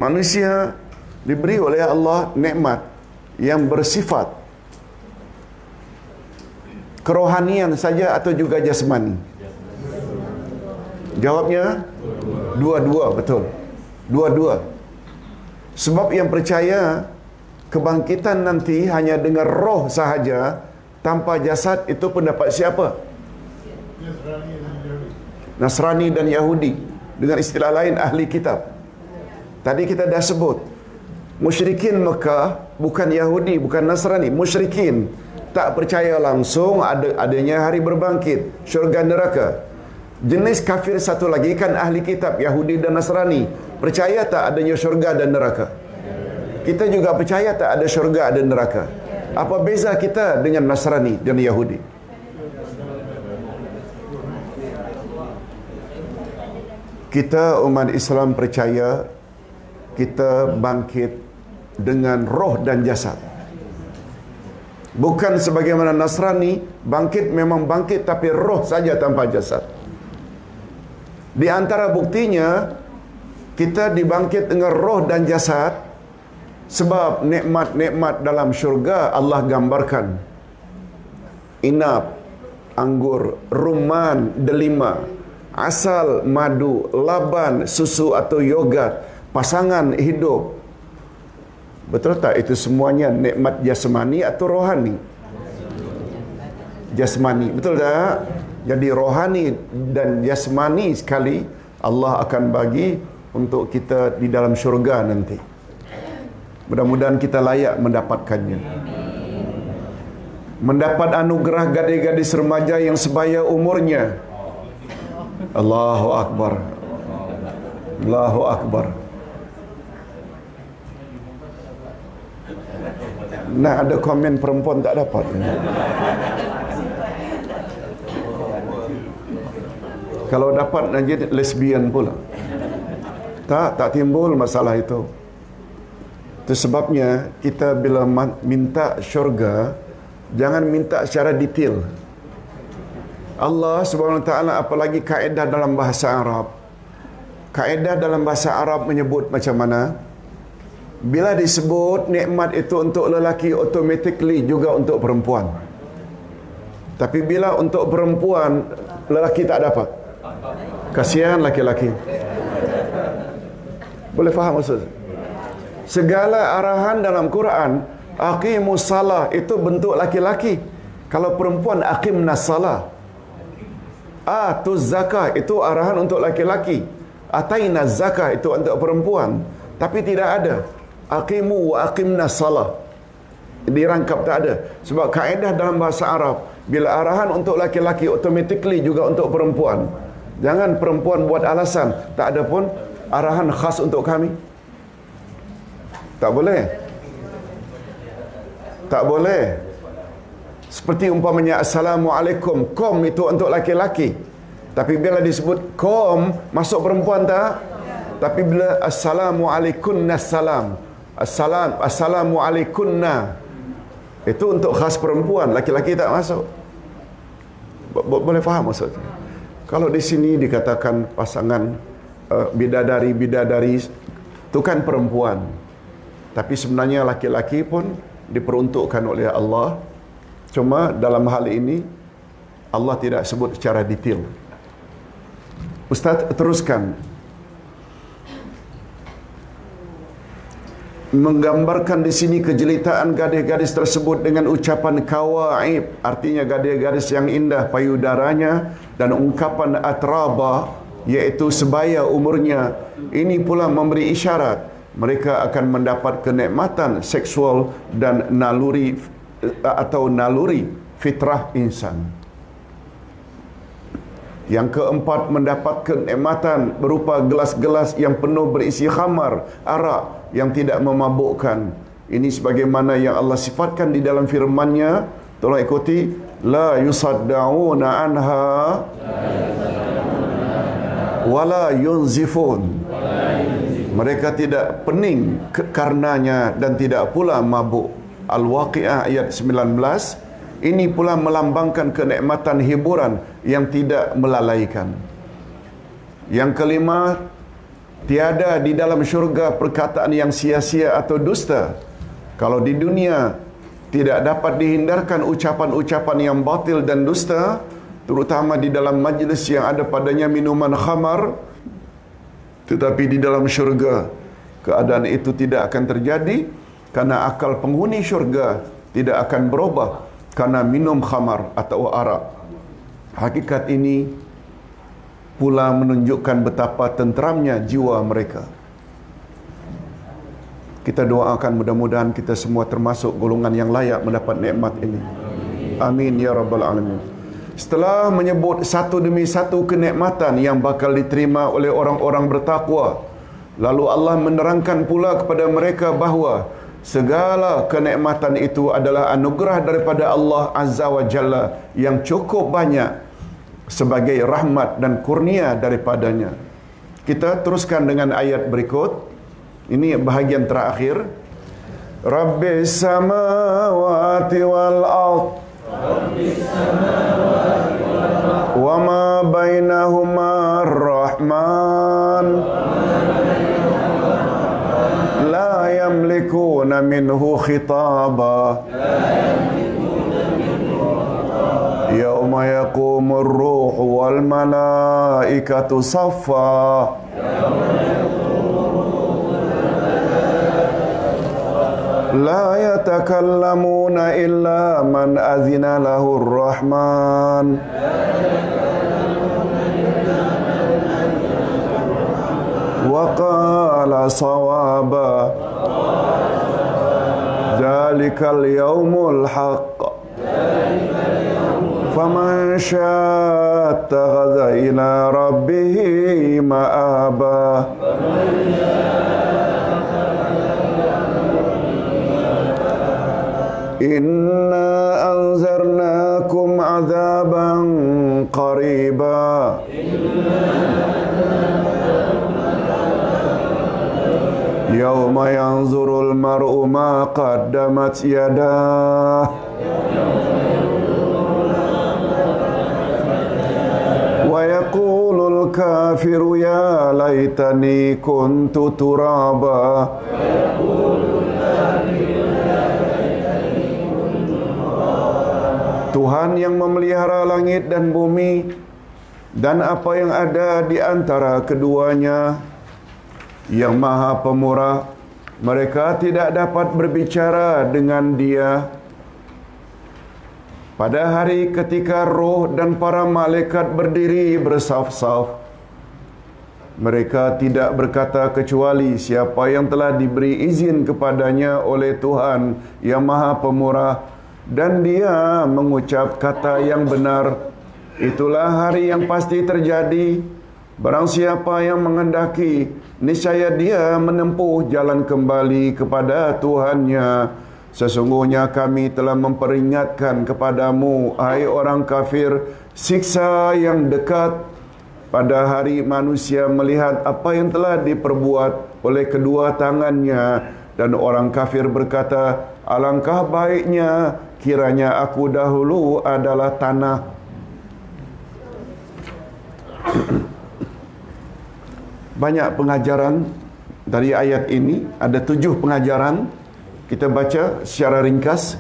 manusia diberi oleh Allah nikmat yang bersifat kerohanian saja atau juga jasmani? Jawabnya dua-dua, betul. Dua-dua. Sebab yang percaya kebangkitan nanti hanya dengan roh sahaja tanpa jasad itu pendapat siapa? Nasrani dan Yahudi. Dengan istilah lain ahli kitab. Tadi kita dah sebut musyrikin Mekah bukan Yahudi, bukan Nasrani, musyrikin tak percaya langsung adanya hari berbangkit, syurga neraka. Jenis kafir satu lagi kan ahli kitab Yahudi dan Nasrani, percaya tak adanya syurga dan neraka? Kita juga percaya tak ada syurga, ada neraka. Apa beza kita dengan Nasrani dan Yahudi? Kita umat Islam percaya kita bangkit dengan roh dan jasad. Bukan sebagaimana Nasrani, bangkit memang bangkit tapi roh saja tanpa jasad. Di antara buktinya, kita dibangkit dengan roh dan jasad sebab nikmat-nikmat dalam syurga Allah gambarkan. Inap, anggur, rumman, delima, asal, madu, laban, susu atau yogurt, pasangan hidup. Betul tak itu semuanya nikmat jasmani atau rohani? Jasmani, betul tak? Jadi rohani dan jasmani sekali Allah akan bagi untuk kita di dalam syurga nanti. Mudah-mudahan kita layak mendapatkannya. Mendapat anugerah gadis-gadis remaja yang sebaya umurnya. Allahu Akbar. Allahu Akbar. Nah, ada komen perempuan tak dapat. Kalau dapat nak jadi lesbian pula. Tak timbul masalah itu. Itu sebabnya kita bila minta syurga, jangan minta secara detail. Allah Subhanahu Wa Taala apalagi kaedah dalam bahasa Arab. Kaedah dalam bahasa Arab menyebut macam mana? Bila disebut nikmat itu untuk lelaki, automatically juga untuk perempuan. Tapi bila untuk perempuan, lelaki tak dapat. Kasihan laki-laki. Boleh faham maksud? Segala arahan dalam Quran, aqimus salah itu bentuk laki-laki. Kalau perempuan aqimnas salah. Atuz zakah itu arahan untuk laki-laki. Atainaz zakah itu untuk perempuan. Tapi tidak ada aqimu wa aqimnas salah. Dirangkap tak ada. Sebab kaedah dalam bahasa Arab, bila arahan untuk laki-laki, automatically juga untuk perempuan. Jangan perempuan buat alasan, tak ada pun arahan khas untuk kami. Tak boleh. Tak boleh. Seperti umpamanya Assalamualaikum, kom itu untuk laki-laki. Tapi bila disebut kom, masuk perempuan tak? Tapi bila Assalamualaikunna salam, Assalamualaikunna, Itu untuk khas perempuan, laki-laki tak masuk. Boleh faham maksudnya? Kalau di sini dikatakan pasangan bidadari itu kan perempuan, tapi sebenarnya laki-laki pun diperuntukkan oleh Allah. Cuma dalam hal ini Allah tidak sebut secara detail. Ustaz teruskan menggambarkan di sini kejelitaan gadis-gadis tersebut dengan ucapan kawaib, artinya gadis-gadis yang indah payudaranya, dan ungkapan atraba, iaitu sebaya umurnya. Ini pula memberi isyarat mereka akan mendapat kenikmatan seksual dan naluri atau naluri fitrah insan. Yang keempat, mendapat kenikmatan berupa gelas-gelas yang penuh berisi khamar, arak yang tidak memabukkan. Ini sebagaimana yang Allah sifatkan di dalam firman-Nya. Tolong ikuti. La yusaddauna anha wala yunzifun. Mereka tidak pening karenanya dan tidak pula mabuk. Al-Waqi'ah ayat 19. Ini pula melambangkan kenikmatan hiburan yang tidak melalaikan. Yang kelima, tiada di dalam syurga perkataan yang sia-sia atau dusta. Kalau di dunia tidak dapat dihindarkan ucapan-ucapan yang batil dan dusta, terutama di dalam majlis yang ada padanya minuman khamar, tetapi di dalam syurga keadaan itu tidak akan terjadi, karena akal penghuni syurga tidak akan berubah karena minum khamar atau arak. Hakikat ini pula menunjukkan betapa tenteramnya jiwa mereka. Kita doakan mudah-mudahan kita semua termasuk golongan yang layak mendapat nikmat ini. Amin ya rabbal alamin. Setelah menyebut satu demi satu kenikmatan yang bakal diterima oleh orang-orang bertakwa, lalu Allah menerangkan pula kepada mereka bahawa segala kenikmatan itu adalah anugerah daripada Allah Azza wa Jalla yang cukup banyak sebagai rahmat dan kurnia daripadanya. Kita teruskan dengan ayat berikut. Ini bahagian terakhir. Rabbis samawati wal ard wa ma bainahuma ar-Rahman la yamlikuna minhu khitaba yauma yaqumur ruhu wal malaikatu saffa la yatakallamuna illa man azina lahu ar-Rahman wa qala sawaba dzalikal yaumul haqq faman syaa'a ittakhadha ila rabbih ma'aba. Inna anzarnakum azaban qariba yawma yanzurul mar'u ma qaddamat yadah wa yaqulul kafiru ya laitani kuntu turaba. Tuhan yang memelihara langit dan bumi dan apa yang ada di antara keduanya, yang Maha Pemurah, mereka tidak dapat berbicara dengan Dia pada hari ketika roh dan para malaikat berdiri bersaf-saf. Mereka tidak berkata kecuali siapa yang telah diberi izin kepadanya oleh Tuhan yang Maha Pemurah, dan Dia mengucap kata yang benar. Itulah hari yang pasti terjadi. Barang siapa yang menghendaki, niscaya dia menempuh jalan kembali kepada Tuhannya. Sesungguhnya kami telah memperingatkan kepadamu, hai orang kafir, siksa yang dekat pada hari manusia melihat apa yang telah diperbuat oleh kedua tangannya Dan orang kafir berkata, alangkah baiknya kiranya aku dahulu adalah tanah. Banyak pengajaran dari ayat ini. Ada 7 pengajaran. Kita baca secara ringkas.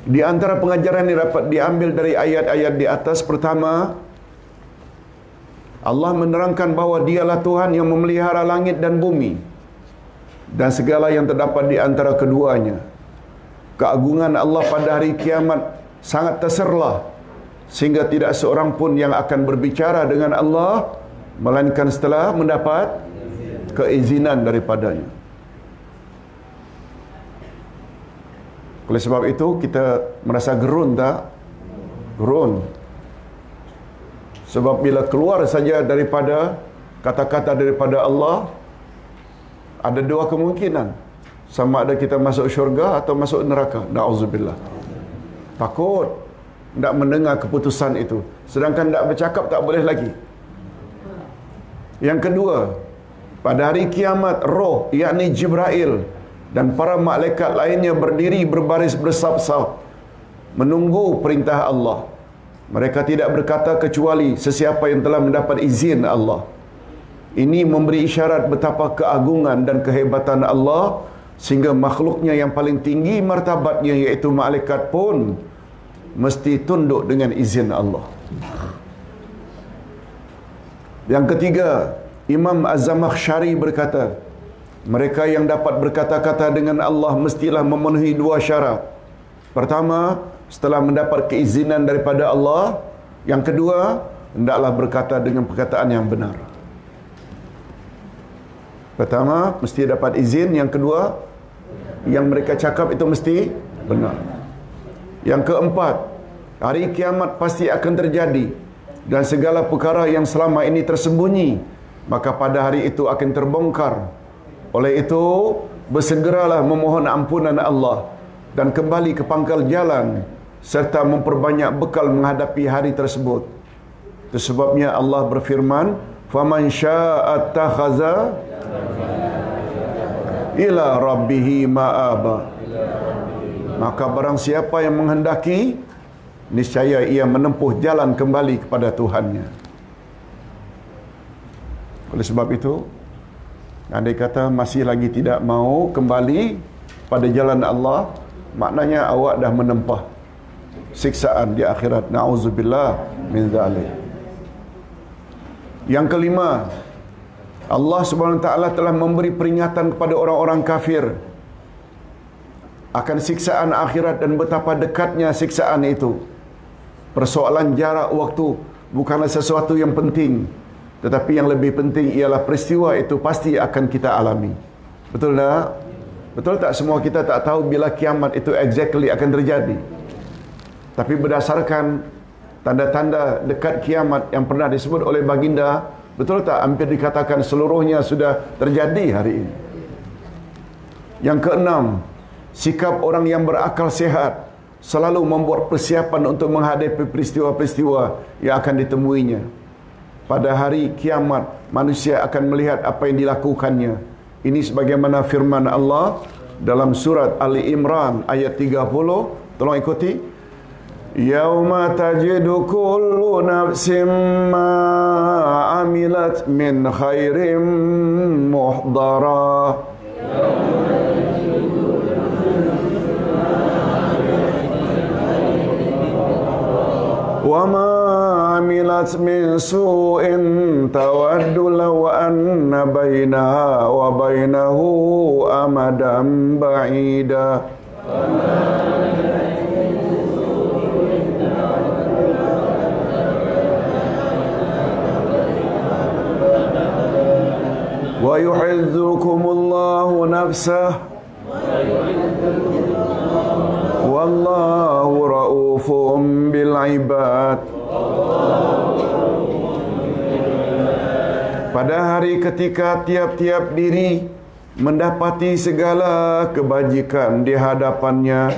Di antara pengajaran yang dapat diambil dari ayat-ayat di atas, pertama, Allah menerangkan bahawa dialah Tuhan yang memelihara langit dan bumi dan segala yang terdapat di antara keduanya. Keagungan Allah pada hari kiamat sangat terserlah, sehingga tidak seorang pun yang akan berbicara dengan Allah melainkan setelah mendapat keizinan daripadanya. Oleh sebab itu kita merasa gerun tak? Gerun. Sebab bila keluar saja daripada kata-kata daripada Allah, ada 2 kemungkinan. Sama ada kita masuk syurga atau masuk neraka. Na'udzubillah. Takut tak mendengar keputusan itu. Sedangkan tak bercakap tak boleh lagi. Yang kedua, pada hari kiamat, roh, yakni Jibril dan para malaikat lainnya berdiri berbaris bersaf-saf menunggu perintah Allah. Mereka tidak berkata kecuali sesiapa yang telah mendapat izin Allah. Ini memberi isyarat betapa keagungan dan kehebatan Allah, sehingga makhluknya yang paling tinggi martabatnya, iaitu malaikat pun mesti tunduk dengan izin Allah. Yang ketiga, Imam Az-Zamakhsyari berkata, mereka yang dapat berkata-kata dengan Allah mestilah memenuhi 2 syarat. Pertama, setelah mendapat keizinan daripada Allah. Yang kedua, hendaklah berkata dengan perkataan yang benar. Pertama, mesti dapat izin. Yang kedua, yang mereka cakap itu mesti benar. Yang keempat, hari kiamat pasti akan terjadi, dan segala perkara yang selama ini tersembunyi, maka pada hari itu akan terbongkar. Oleh itu, bersegeralah memohon ampunan Allah dan kembali ke pangkal jalan, serta memperbanyak bekal menghadapi hari tersebut. Itu sebabnya Allah berfirman, "Faman syaa'a attakhadha ila rabbihi ma'aba." Maka barang siapa yang menghendaki, niscaya ia menempuh jalan kembali kepada Tuhannya. Oleh sebab itu, andai kata masih lagi tidak mau kembali pada jalan Allah, maknanya awak dah menempah siksaan di akhirat. Na'udzubillah min zalik. Yang kelima, Allah SWT telah memberi peringatan kepada orang-orang kafir akan siksaan akhirat dan betapa dekatnya siksaan itu. Persoalan jarak waktu bukanlah sesuatu yang penting, tetapi yang lebih penting ialah peristiwa itu pasti akan kita alami. Betul tak? Betul tak semua kita tak tahu bila kiamat itu exactly akan terjadi? Tapi berdasarkan tanda-tanda dekat kiamat yang pernah disebut oleh baginda, betul tak hampir dikatakan seluruhnya sudah terjadi hari ini. Yang keenam, sikap orang yang berakal sehat selalu membuat persiapan untuk menghadapi peristiwa-peristiwa yang akan ditemuinya. Pada hari kiamat, manusia akan melihat apa yang dilakukannya. Ini sebagaimana firman Allah dalam surat Ali Imran ayat 30. Tolong ikuti. Yauma tajidu kullu nafsin ma amilat min khairin muhdara. Wa ma amilat min su'in tawaddu law anna bainaha wa bainahu amadan ba'ida. Wa yu'izzukumullahu nafsah wallahu ra'ufum bil ibad. Pada hari ketika tiap-tiap diri mendapati segala kebajikan di hadapannya,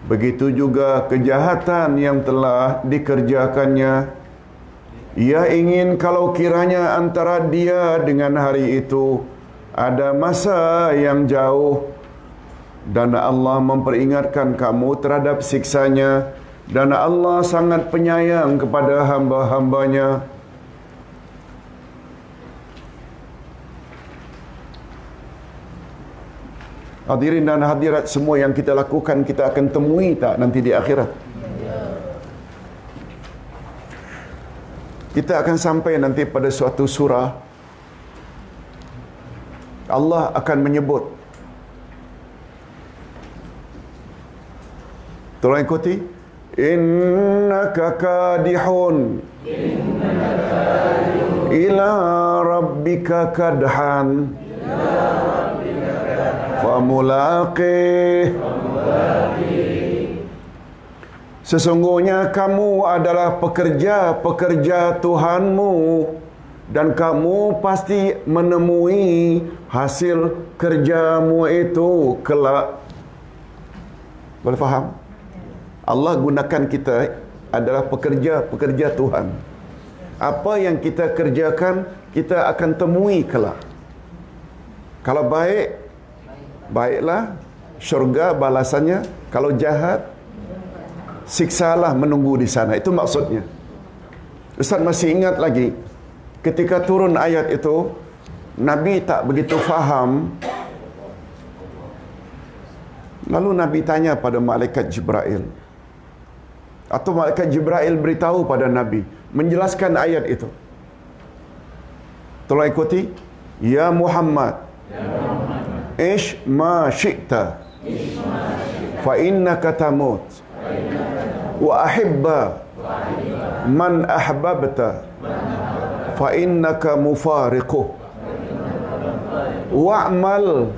begitu juga kejahatan yang telah dikerjakannya. Ia ingin kalau kiranya antara dia dengan hari itu Ada masa yang jauh dan Allah memperingatkan kamu terhadap siksanya, dan Allah sangat penyayang kepada hamba-hambanya. Hadirin dan hadirat, semua yang kita lakukan kita akan temui tak nanti di akhirat? Kita akan sampai nanti pada suatu surah, Allah akan menyebut, tolong ikuti, innaka kadihun ila rabbika kadhan famulaqih. Sesungguhnya kamu adalah pekerja-pekerja Tuhanmu, dan kamu pasti menemui hasil kerjamu itu kelak. Boleh faham? Allah gunakan kita adalah pekerja-pekerja Tuhan. Apa yang kita kerjakan, kita akan temui kelak. Kalau baik, baiklah, syurga balasannya. Kalau jahat, siksalah menunggu di sana. Itu maksudnya. Ustaz masih ingat lagi, ketika turun ayat itu, Nabi tak begitu faham. Lalu Nabi tanya pada malaikat Jibril, atau malaikat Jibril beritahu pada Nabi, menjelaskan ayat itu. Tolong ikuti. Ya Muhammad, ish ma syi'ta fa innaka tamut wa ahibba man ahbabta fa innaka mufariquh wa'mal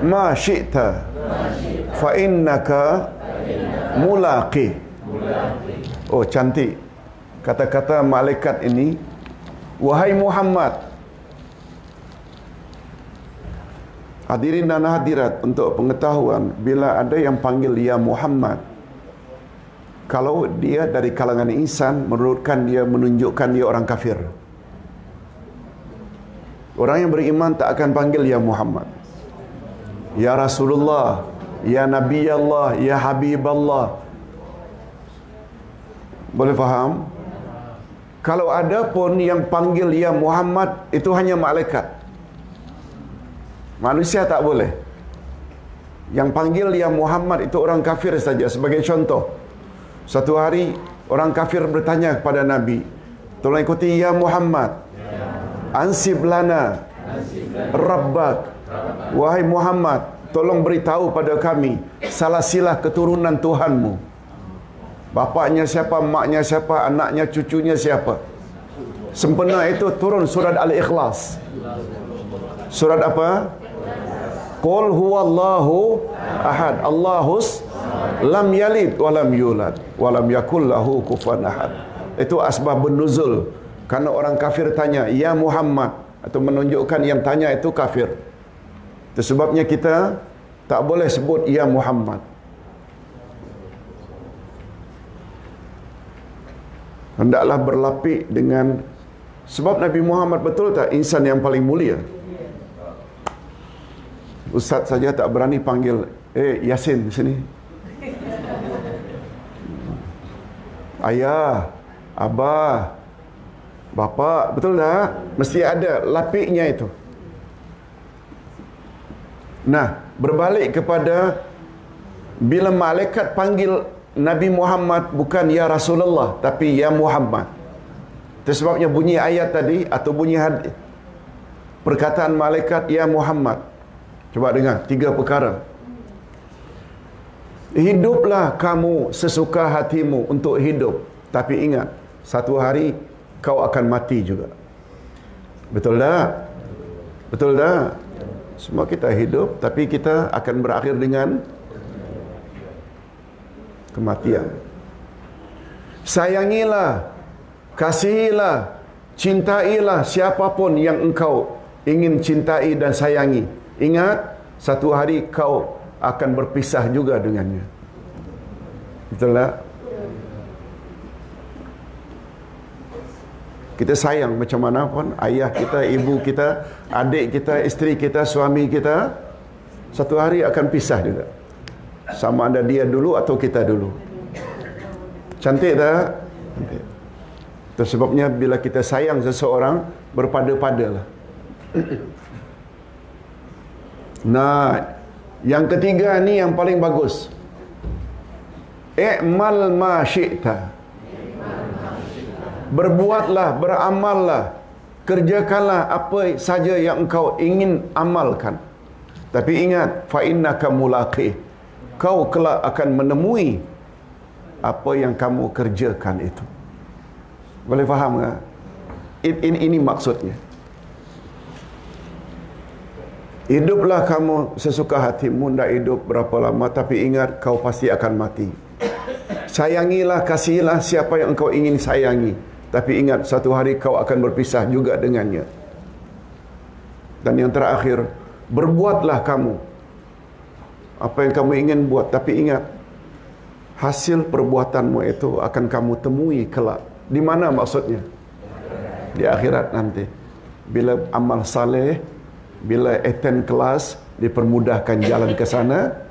ma syi'ta fa innaka mulaqi. Oh, cantik kata-kata malaikat ini. Wahai Muhammad, hadirin dan hadirat, untuk pengetahuan, bila ada yang panggil ya Muhammad, kalau dia dari kalangan insan, menunjukkan dia orang kafir. Orang yang beriman tak akan panggil ya Muhammad, ya Rasulullah, ya Nabi Allah, ya Habib Allah. Boleh faham? Kalau ada pun yang panggil ya Muhammad, itu hanya malaikat. Manusia tak boleh. Yang panggil ya Muhammad itu orang kafir saja. Sebagai contoh, satu hari orang kafir bertanya kepada Nabi, tolong ikuti ya Muhammad, ansib lana rabbak. Wahai Muhammad, tolong beritahu pada kami salasilah keturunan Tuhanmu. Bapaknya siapa, maknya siapa, anaknya, cucunya siapa. Sempena itu turun surat Al-Ikhlas. Surat apa? Qul huwallahu ahad, Allahus lam yalid wa lam yulad wa lam yakul lahu kufuwan ahad. Itu asbabun nuzul. Karena orang kafir tanya ya Muhammad, atau menunjukkan yang tanya itu kafir. Itu sebabnya kita tak boleh sebut ya Muhammad. Hendaklah berlapik dengan, sebab Nabi Muhammad betul tak insan yang paling mulia. Ustaz saja tak berani panggil, Yasin sini. Ayah, abah, bapa, betul tak? Mesti ada lapiknya itu. Nah, berbalik kepada bila malaikat panggil Nabi Muhammad bukan ya Rasulullah, tapi ya Muhammad. Itu sebabnya bunyi ayat tadi, atau bunyi hadis, perkataan malaikat ya Muhammad. Coba dengar, 3 perkara. Hiduplah kamu sesuka hatimu untuk hidup, tapi ingat, satu hari kau akan mati juga. Betul tak? Betul tak? Semua kita hidup, tapi kita akan berakhir dengan kematian. Sayangilah, kasihilah, cintailah siapapun yang engkau ingin cintai dan sayangi. Ingat, satu hari kau akan berpisah juga dengannya. Betul tak? Kita sayang macam mana pun, ayah kita, ibu kita, adik kita, isteri kita, suami kita, satu hari akan pisah juga. Sama ada dia dulu atau kita dulu. Cantik tak? Cantik. Itu sebabnya bila kita sayang seseorang, berpada-padalah. Nah, yang ketiga ni yang paling bagus. I'mal ma syi'ta. Berbuatlah, beramallah, kerjakanlah apa saja yang engkau ingin amalkan. Tapi ingat, fa innaka mulaqih. Kau kelak akan menemui apa yang kamu kerjakan itu. Boleh faham tak? Ini maksudnya. Hiduplah kamu sesuka hatimu, tak hidup berapa lama, tapi ingat kau pasti akan mati. Sayangilah, kasihilah siapa yang engkau ingin sayangi, tapi ingat satu hari kau akan berpisah juga dengannya. Dan yang terakhir, berbuatlah kamu apa yang kamu ingin buat, tapi ingat hasil perbuatanmu itu akan kamu temui kelak. Di mana maksudnya? Di akhirat nanti. Bila amal saleh, bila attend kelas, dipermudahkan jalan ke sana.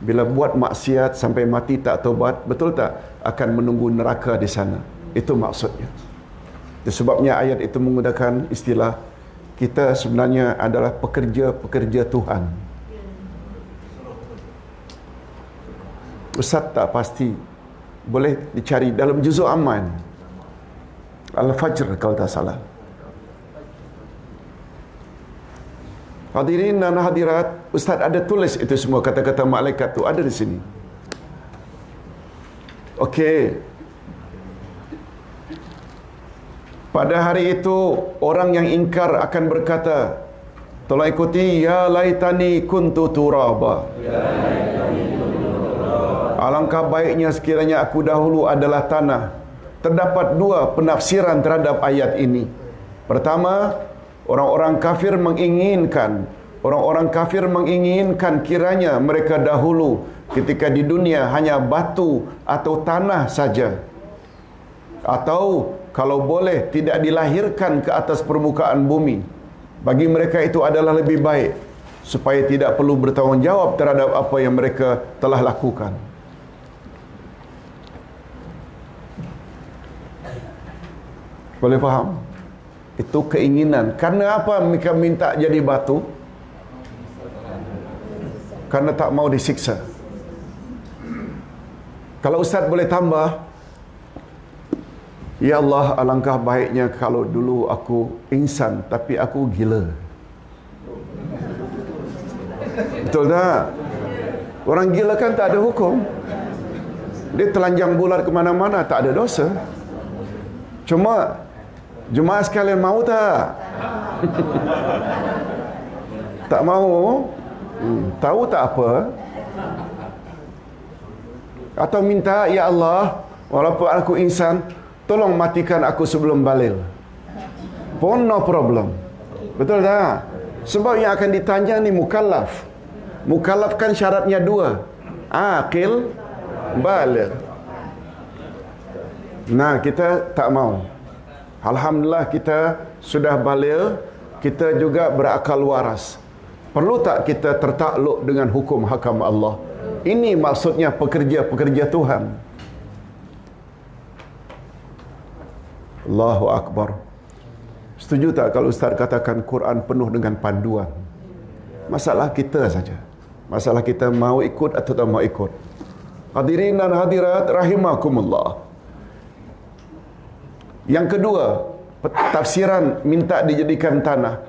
Bila buat maksiat sampai mati tak taubat, betul tak? Akan menunggu neraka di sana. Itu maksudnya. Itu sebabnya ayat itu menggunakan istilah kita sebenarnya adalah pekerja-pekerja Tuhan. Ustaz tak pasti. Boleh dicari dalam juzuk Aman, Al-Fajr kalau tak salah. Hadirin dan hadirat, Ustaz ada tulis itu semua kata-kata malaikat tu ada di sini. Okey. Pada hari itu orang yang ingkar akan berkata, tolong ikuti, ya laitani kuntu turaba. Alangkah baiknya sekiranya aku dahulu adalah tanah. Terdapat dua penafsiran terhadap ayat ini. Pertama, orang-orang kafir menginginkan kiranya mereka dahulu ketika di dunia hanya batu atau tanah saja. Atau kalau boleh tidak dilahirkan ke atas permukaan bumi. Bagi mereka itu adalah lebih baik supaya tidak perlu bertanggungjawab terhadap apa yang mereka telah lakukan. Boleh faham? Itu keinginan. Karena apa mereka minta jadi batu? Karena tak mau disiksa. Kalau Ustaz boleh tambah, ya Allah, alangkah baiknya kalau dulu aku insan tapi aku gila. Betul tak? Orang gila kan tak ada hukum. Dia telanjang bulat ke mana-mana, tak ada dosa. Cuma jemaah sekalian mau tak? Tak mau? Tahu tak apa? Atau minta, ya Allah, walaupun aku insan, tolong matikan aku sebelum balik. Pun no problem. Betul tak? Sebab yang akan ditanya ni mukallaf. Mukallaf kan syaratnya dua. Aqil, baligh. Nah, kita tak mau. Alhamdulillah kita sudah baligh, kita juga berakal waras. Perlu tak kita tertakluk dengan hukum hakam Allah? Ini maksudnya pekerja-pekerja Tuhan. Allahu Akbar. Setuju tak kalau Ustaz katakan Quran penuh dengan panduan? Masalah kita saja. Masalah kita mau ikut atau tak mau ikut. Hadirin dan hadirat rahimakumullah. Yang kedua, tafsiran minta dijadikan tanah.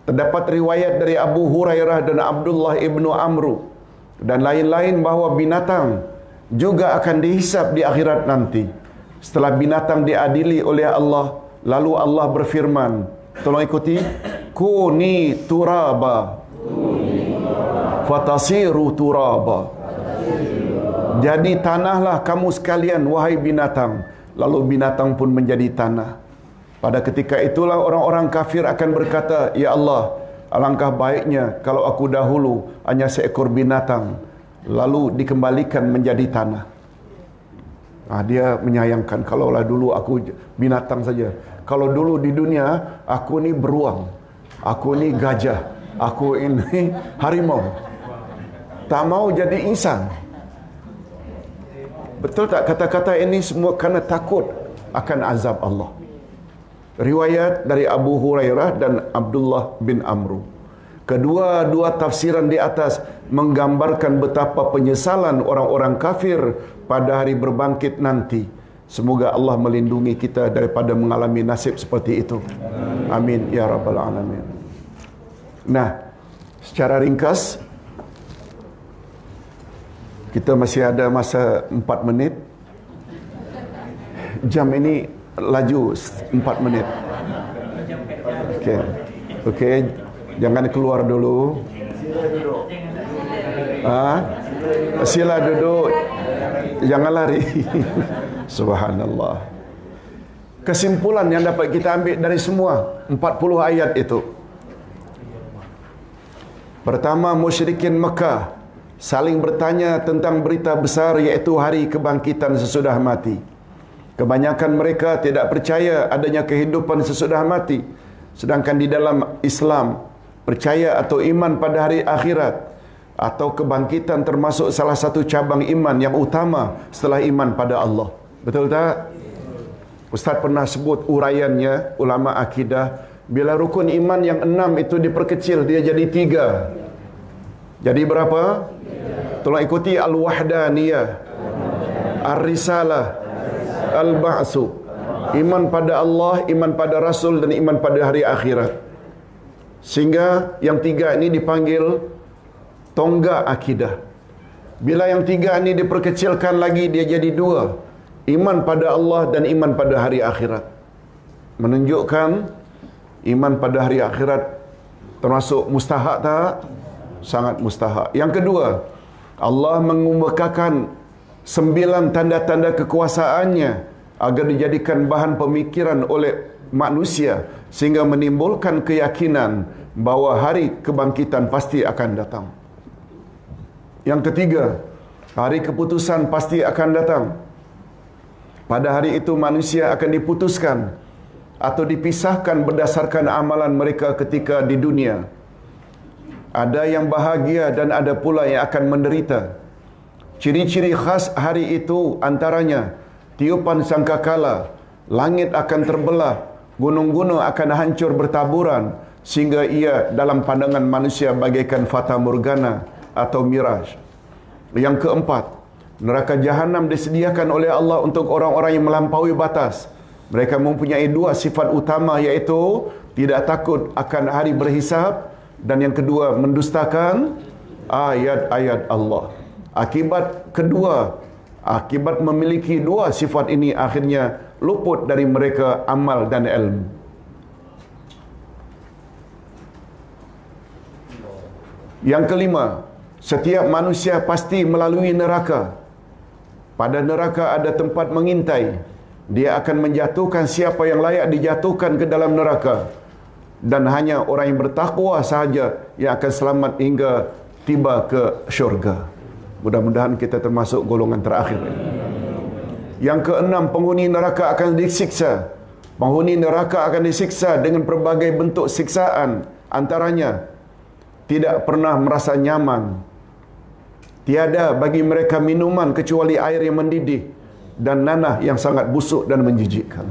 Terdapat riwayat dari Abu Hurairah dan Abdullah ibnu Amru dan lain-lain bahawa binatang juga akan dihisap di akhirat nanti. Setelah binatang diadili oleh Allah, lalu Allah berfirman, tolong ikuti, kuni turaba fatasiru turaba. Jadi tanahlah kamu sekalian wahai binatang. Lalu binatang pun menjadi tanah. Pada ketika itulah orang-orang kafir akan berkata, ya Allah, alangkah baiknya kalau aku dahulu hanya seekor binatang, lalu dikembalikan menjadi tanah. Dia menyayangkan, kalaulah dulu aku binatang saja. Kalau dulu di dunia, aku ni beruang, aku ni gajah, aku ini harimau. Tak mau jadi insan. Betul tak kata-kata ini semua kerana takut akan azab Allah. Riwayat dari Abu Hurairah dan Abdullah bin Amru. Kedua-dua tafsiran di atas menggambarkan betapa penyesalan orang-orang kafir pada hari berbangkit nanti. Semoga Allah melindungi kita daripada mengalami nasib seperti itu. Amin ya rabbal alamin. Nah, secara ringkas, kita masih ada masa 4 minit. Jam ini laju 4 minit. Okey. Jangan keluar dulu. Sila duduk. Jangan lari. Subhanallah. Kesimpulan yang dapat kita ambil dari semua 40 ayat itu. Pertama, musyrikin Mekah saling bertanya tentang berita besar, iaitu hari kebangkitan sesudah mati. Kebanyakan mereka tidak percaya adanya kehidupan sesudah mati. Sedangkan di dalam Islam, percaya atau iman pada hari akhirat atau kebangkitan termasuk salah satu cabang iman yang utama setelah iman pada Allah. Betul tak? Ustaz pernah sebut uraiannya, ulama akidah, bila rukun iman yang 6 itu diperkecil, dia jadi 3. Jadi berapa? Tolong ikuti: al-wahdaniyah, ar-risalah, al-ba'su. Iman pada Allah, iman pada Rasul, dan iman pada hari akhirat. Sehingga yang 3 ini dipanggil tonggak akidah. Bila yang 3 ini diperkecilkan lagi, dia jadi 2. Iman pada Allah dan iman pada hari akhirat. Menunjukkan iman pada hari akhirat termasuk mustahak tak? Sangat mustahak. Yang kedua, Allah mengumumkakan 9 tanda-tanda kekuasaannya agar dijadikan bahan pemikiran oleh manusia sehingga menimbulkan keyakinan bahawa hari kebangkitan pasti akan datang. Yang ketiga, hari keputusan pasti akan datang. Pada hari itu manusia akan diputuskan atau dipisahkan berdasarkan amalan mereka ketika di dunia. Ada yang bahagia dan ada pula yang akan menderita. Ciri-ciri khas hari itu antaranya tiupan sangkakala, langit akan terbelah, gunung-gunung akan hancur bertaburan sehingga ia dalam pandangan manusia bagaikan fata morgana atau miraj. Yang keempat, neraka jahanam disediakan oleh Allah untuk orang-orang yang melampaui batas. Mereka mempunyai 2 sifat utama, iaitu tidak takut akan hari berhisab, dan yang kedua, mendustakan ayat-ayat Allah. Akibat kedua, akibat memiliki 2 sifat ini, akhirnya luput dari mereka amal dan ilmu. Yang kelima, setiap manusia pasti melalui neraka. Pada neraka ada tempat mengintai. Dia akan menjatuhkan siapa yang layak dijatuhkan ke dalam neraka. Dan hanya orang yang bertakwa sahaja yang akan selamat hingga tiba ke syurga. Mudah-mudahan kita termasuk golongan terakhir. Yang keenam, penghuni neraka akan disiksa. Penghuni neraka akan disiksa dengan pelbagai bentuk siksaan. Antaranya, tidak pernah merasa nyaman. Tiada bagi mereka minuman kecuali air yang mendidih dan nanah yang sangat busuk dan menjijikkan.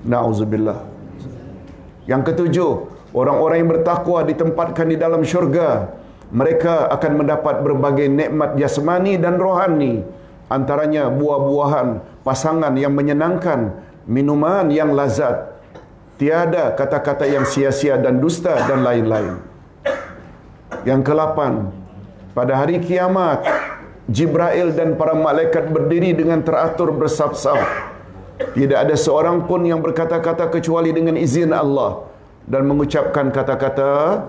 Na'udzubillah. Yang ketujuh, orang-orang yang bertakwa ditempatkan di dalam syurga. Mereka akan mendapat berbagai nikmat jasmani dan rohani. Antaranya buah-buahan, pasangan yang menyenangkan, minuman yang lazat. Tiada kata-kata yang sia-sia dan dusta dan lain-lain. Yang ke-8, pada hari kiamat, Jibril dan para malaikat berdiri dengan teratur bersaf-saf. Tidak ada seorang pun yang berkata-kata kecuali dengan izin Allah dan mengucapkan kata-kata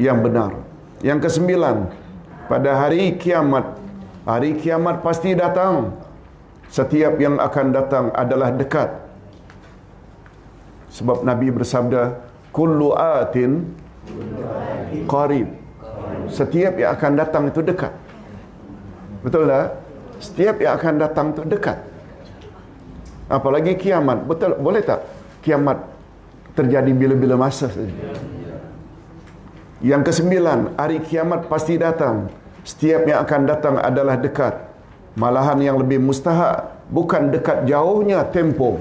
yang benar. Yang ke-9, pada hari kiamat pasti datang. Setiap yang akan datang adalah dekat. Sebab Nabi bersabda, kullu atin qarib. Setiap yang akan datang itu dekat. Betul tak? Setiap yang akan datang itu dekat. Apalagi kiamat. Betul, boleh tak kiamat terjadi bila-bila masa saja. Yang kesembilan, hari kiamat pasti datang. Setiap yang akan datang adalah dekat. Malahan yang lebih mustahak bukan dekat jauhnya tempoh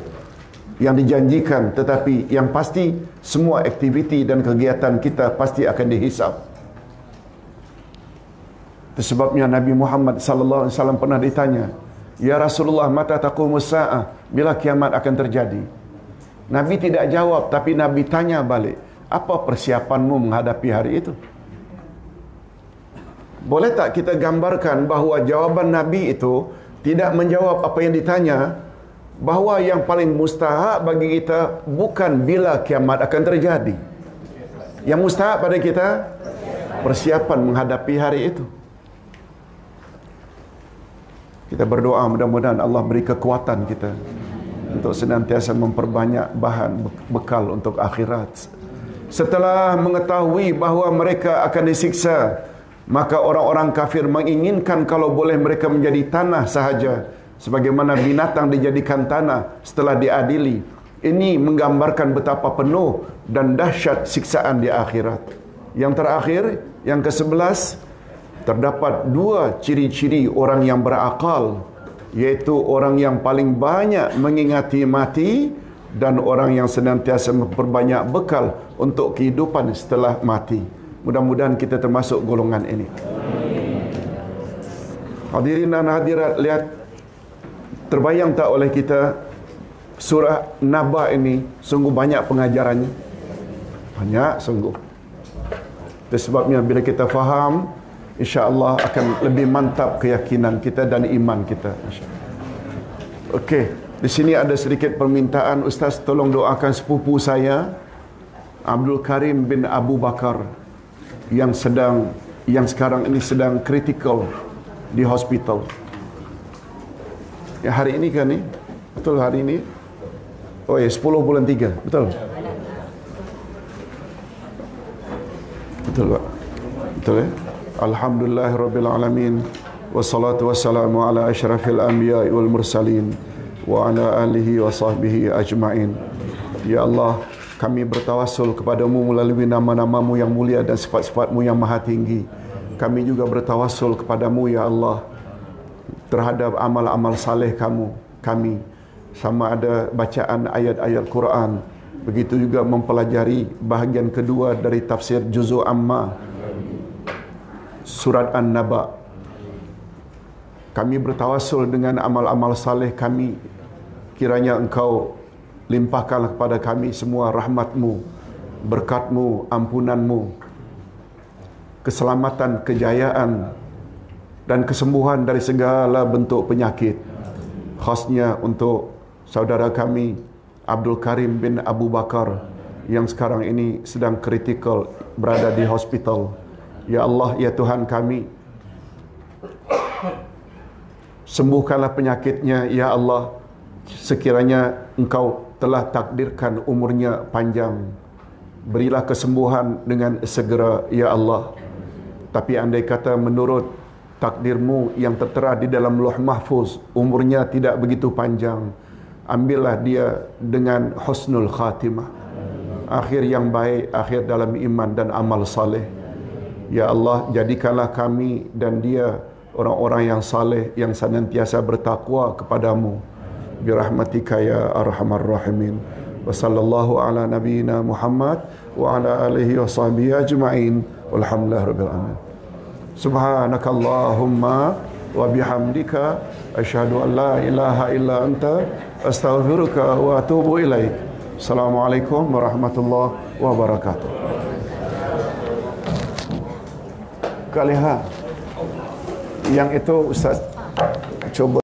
yang dijanjikan, tetapi yang pasti semua aktiviti dan kegiatan kita pasti akan dihisap. Itu sebabnya Nabi Muhammad sallallahu alaihi wasallam pernah ditanya, "Ya Rasulullah, mata taqumus saah?" Bila kiamat akan terjadi? Nabi tidak jawab, tapi Nabi tanya balik, "Apa persiapanmu menghadapi hari itu?" Boleh tak kita gambarkan bahawa jawaban Nabi itu tidak menjawab apa yang ditanya, bahawa yang paling mustahak bagi kita bukan bila kiamat akan terjadi. Yang mustahak pada kita persiapan menghadapi hari itu. Kita berdoa mudah-mudahan Allah beri kekuatan kita untuk senantiasa memperbanyak bahan bekal untuk akhirat. Setelah mengetahui bahawa mereka akan disiksa, maka orang-orang kafir menginginkan kalau boleh mereka menjadi tanah sahaja, sebagaimana binatang dijadikan tanah setelah diadili. Ini menggambarkan betapa penuh dan dahsyat siksaan di akhirat. Yang terakhir, yang ke-11, terdapat dua ciri-ciri orang yang berakal, yaitu orang yang paling banyak mengingati mati dan orang yang senantiasa memperbanyak bekal untuk kehidupan setelah mati. Mudah-mudahan kita termasuk golongan ini. Hadirin dan hadirat, lihat, terbayang tak oleh kita surah Naba ini sungguh banyak pengajarannya. Banyak sungguh. Itu sebabnya bila kita faham, insya-Allah akan lebih mantap keyakinan kita dan iman kita. Okey, di sini ada sedikit permintaan, Ustaz tolong doakan sepupu saya Abdul Karim bin Abu Bakar yang sekarang ini sedang kritikal di hospital. Ya, hari ini kan ni? Betul hari ini? Oh ya, 10 bulan 3. Betul? Betul Pak? Betul ya? Alhamdulillahirabbil alamin, wassalatu wassalamu ala asyrafil anbiya'i wal mursalin wa ala alihi wa sahbihi ajma'in. Ya Allah, kami bertawassul kepadamu melalui nama-namamu yang mulia dan sifat-sifatmu yang maha tinggi. Kami juga bertawassul kepadamu ya Allah terhadap amal-amal saleh kami, sama ada bacaan ayat-ayat Quran, begitu juga mempelajari bahagian kedua dari tafsir Juz'u Amma surat An-Naba. Kami bertawassul dengan amal-amal saleh kami, kiranya Engkau limpahkanlah kepada kami semua rahmat-Mu, berkat-Mu, ampunan-Mu, keselamatan, kejayaan dan kesembuhan dari segala bentuk penyakit. Khasnya untuk saudara kami Abdul Karim bin Abu Bakar yang sekarang ini sedang kritikal berada di hospital. Ya Allah, ya Tuhan kami, sembuhkanlah penyakitnya ya Allah. Sekiranya Engkau telah takdirkan umurnya panjang, berilah kesembuhan dengan segera ya Allah. Tapi andai kata menurut takdir-Mu yang tertera di dalam Lauh Mahfuz umurnya tidak begitu panjang, ambillah dia dengan husnul khatimah, akhir yang baik, akhir dalam iman dan amal saleh. Ya Allah, jadikanlah kami dan dia orang-orang yang saleh, yang senantiasa bertakwa kepadamu, birahmatika ya arhamar rahimin. Wa sallallahu ala nabiyyina Muhammad wa ala alihi wa sahbihi ajma'in. Walhamdulillahi rabbil alamin. Subhanakallahumma wa bihamdika asyhadu an la ilaha illa anta astaghfiruka wa atubu ilaik. Assalamualaikum warahmatullahi wabarakatuh. Kaliha yang itu Ustaz coba